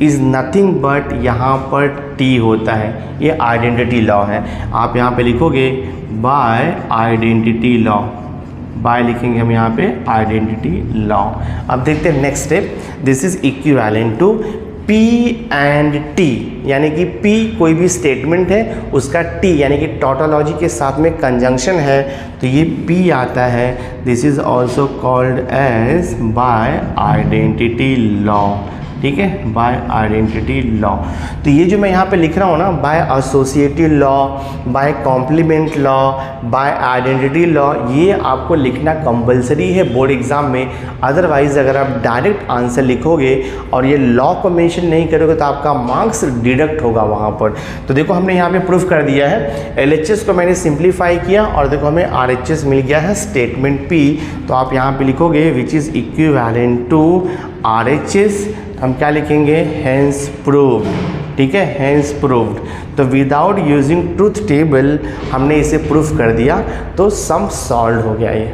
Speaker 1: इज नथिंग बट यहाँ पर T होता है, ये आइडेंटिटी लॉ है। आप यहाँ पे लिखोगे बाय आइडेंटिटी लॉ, बाय लिखेंगे हम यहाँ पे आइडेंटिटी लॉ। अब देखते हैं next step. This is equivalent to P and T, यानी कि P कोई भी स्टेटमेंट है उसका T यानी कि टॉटोलॉजी के साथ में कंजंक्शन है, तो ये P आता है। This is also called as by identity law, ठीक है, बाय आइडेंटिटी लॉ। तो ये जो मैं यहाँ पे लिख रहा हूँ ना, by associative law, by complement law, by identity law, ये आपको लिखना कंपलसरी है बोर्ड एग्जाम में। अदरवाइज अगर आप डायरेक्ट आंसर लिखोगे और ये लॉ को मेंशन नहीं करोगे तो आपका मार्क्स डिडक्ट होगा वहाँ पर। तो देखो हमने यहाँ पे प्रूफ कर दिया है, LHS को मैंने सिंप्लीफाई किया और देखो हमें RHS मिल गया है स्टेटमेंट P। तो आप यहाँ पे लिखोगे which is equivalent to RHS, हम क्या लिखेंगे, हेंस प्रूव्ड, ठीक है, हेंस प्रूव्ड। तो विदाउट यूजिंग ट्रूथ टेबल हमने इसे प्रूफ कर दिया, तो सम सॉल्व हो गया ये।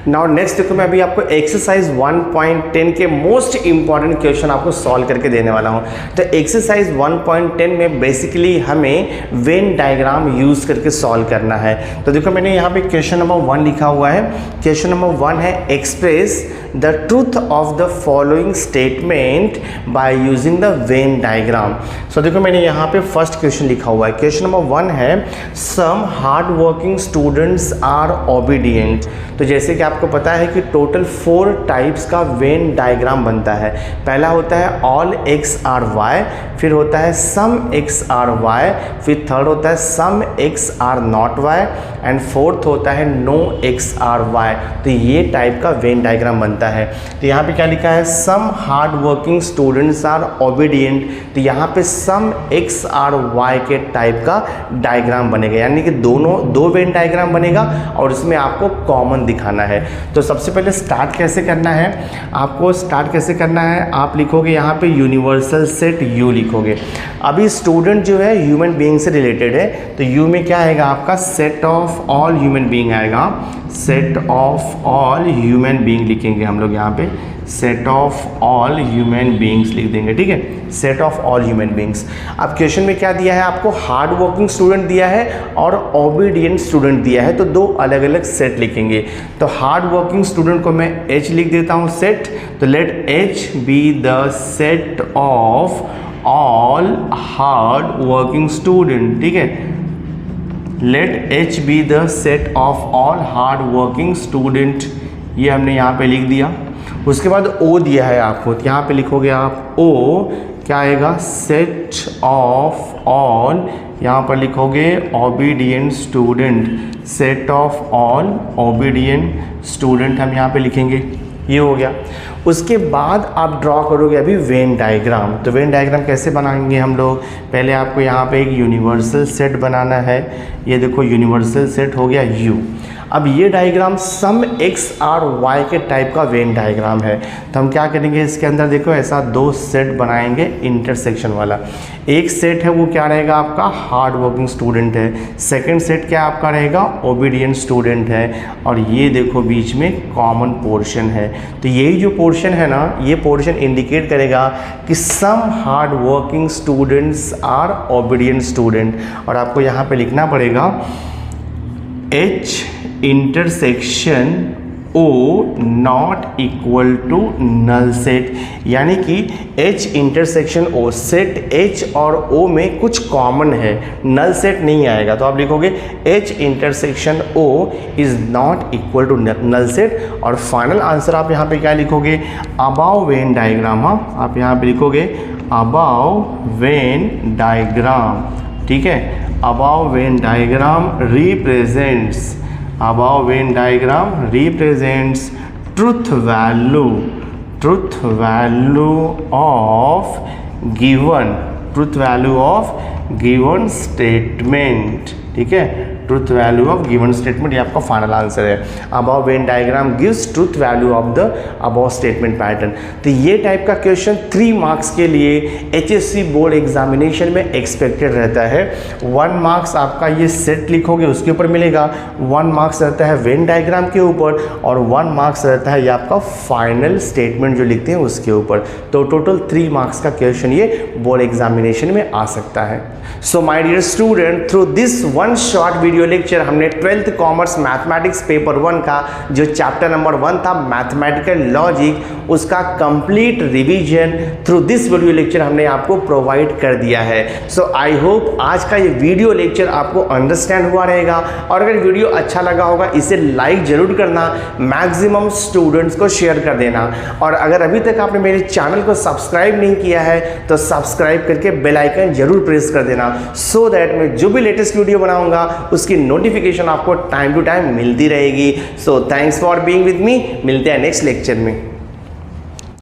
Speaker 1: नाउ नेक्स्ट देखो मैं अभी आपको एक्सरसाइज 1.10 के मोस्ट इंपॉर्टेंट क्वेश्चन आपको सॉल्व करके देने वाला हूं। तो एक्सरसाइज 1.10 में बेसिकली हमें वेन डायग्राम यूज करके सॉल्व करना है। तो देखो मैंने यहाँ पे क्वेश्चन नंबर 1 लिखा हुआ है। क्वेश्चन नंबर 1 है express the truth of the following statement by using the Venn diagram. So देखो मैंने यहाँ पे फर्स्ट क्वेश्चन लिखा हुआ है। क्वेश्चन नंबर 1 है some hard working students are obedient. तो जैसे कि आपको पता है कि टोटल 4 टाइप्स का वेन डायग्राम बनता है। पहला होता है ऑल एक्स आर वाई, फिर होता है सम एक्स आर वाई, फिर थर्ड होता है some X are not Y, and fourth होता है नो एक्स आर वाई। तो ये टाइप का वेन डायग्राम बनता है। तो यहाँ पे क्या लिखा है, some hard working students are obedient. तो यहाँ पे सम एक्स आर वाई के टाइप का डायग्राम बनेगा, यानी कि दो वेन डायग्राम बनेगा और इसमें आपको कॉमन दिखाना है। तो सबसे पहले स्टार्ट कैसे करना है, आपको स्टार्ट कैसे करना है, आप लिखोगे यहाँ पे यूनिवर्सल सेट यू लिखोगे। अभी स्टूडेंट जो है ह्यूमन बीइंग से रिलेटेड है, तो यू में क्या आएगा आपका set of all human being आएगा। Set of all human being लिखेंगे हम लोग यहाँ पे, set of all human beings लिख देंगे, ठीक है, set of all human beings. अब क्वेश्चन में क्या दिया है आपको, हार्ड वर्किंग स्टूडेंट दिया है और ओबीडियंट स्टूडेंट दिया है, तो दो अलग अलग सेट लिखेंगे। तो हार्ड वर्किंग स्टूडेंट को मैं H लिख देता हूँ सेट। तो let H be the set of all hard working student, ठीक है, let H be the set of all hard working student. ये हमने यहाँ पे लिख दिया। उसके बाद O दिया है आपको, तो यहाँ पे लिखोगे आप O, क्या आएगा, सेट ऑफ ऑल, यहाँ पर लिखोगे obedient student, set of all obedient student हम यहाँ पे लिखेंगे। ये हो गया। उसके बाद आप ड्रॉ करोगे अभी वेन डायग्राम। तो वेन डायग्राम कैसे बनाएंगे हम लोग, पहले आपको यहाँ पे एक यूनिवर्सल सेट बनाना है। ये देखो यूनिवर्सल सेट हो गया U। अब ये diagram some X are Y के टाइप का वेन डायग्राम है। तो हम क्या करेंगे, इसके अंदर देखो ऐसा दो सेट बनाएंगे इंटरसेक्शन वाला। एक सेट है वो क्या रहेगा आपका, हार्ड वर्किंग स्टूडेंट है। सेकंड सेट क्या आपका रहेगा, ओबीडियंट स्टूडेंट है। और ये देखो बीच में कॉमन पोर्शन है। तो यही जो पोर्शन है ना, ये पोर्शन इंडिकेट करेगा कि some hard working students are obedient student. और आपको यहाँ पे लिखना पड़ेगा H intersection O not equal to null set, यानी कि H intersection O, set H और O में कुछ कॉमन है, नल सेट नहीं आएगा। तो आप लिखोगे H intersection O is not equal to null set. और फाइनल आंसर आप यहाँ पे क्या लिखोगे, अबाव वेन डायग्राम। हाँ, आप यहाँ पे लिखोगे अबाव वेन डायग्राम, ठीक है। Above Venn diagram represents, above Venn diagram represents truth value of given statement, ठीक है। Truth value of given statement, ये आपका फाइनल आंसर है। Above Venn diagram gives truth value of the above statement pattern. तो ये type का question 3 marks के लिए HSC बोर्ड एग्जामिनेशन में एक्सपेक्टेड रहता है। 1 मार्क्स आपका ये सेट लिखोगे उसके ऊपर मिलेगा, 1 मार्क्स रहता है वेन डायग्राम के ऊपर, और 1 मार्क्स रहता है ये आपका फाइनल स्टेटमेंट जो लिखते हैं उसके ऊपर। तो टोटल 3 मार्क्स का क्वेश्चन ये बोर्ड एग्जामिनेशन में आ सकता है। So my dear student, through this one short video lecture हमने 12th कॉमर्स मैथमेटिक्स पेपर 1 का जो चैप्टर नंबर 1 था मैथमेटिकल लॉजिक, उसका complete revision through this video lecture हमने आपको प्रोवाइड कर दिया है। सो आई होप आज का ये वीडियो लेक्चर आपको अंडरस्टैंड हुआ रहेगा। और अगर वीडियो अच्छा लगा होगा इसे लाइक जरूर करना, मैक्सिमम स्टूडेंट्स को शेयर कर देना। और अगर अभी तक आपने मेरे चैनल को सब्सक्राइब नहीं किया है तो सब्सक्राइब करके बेल आइकन जरूर प्रेस कर देना, सो दैट मैं जो भी लेटेस्ट वीडियो बनाऊंगा उसकी नोटिफिकेशन आपको टाइम टू टाइम मिलती रहेगी। So thanks for being with me, मिलते हैं नेक्स्ट लेक्चर में।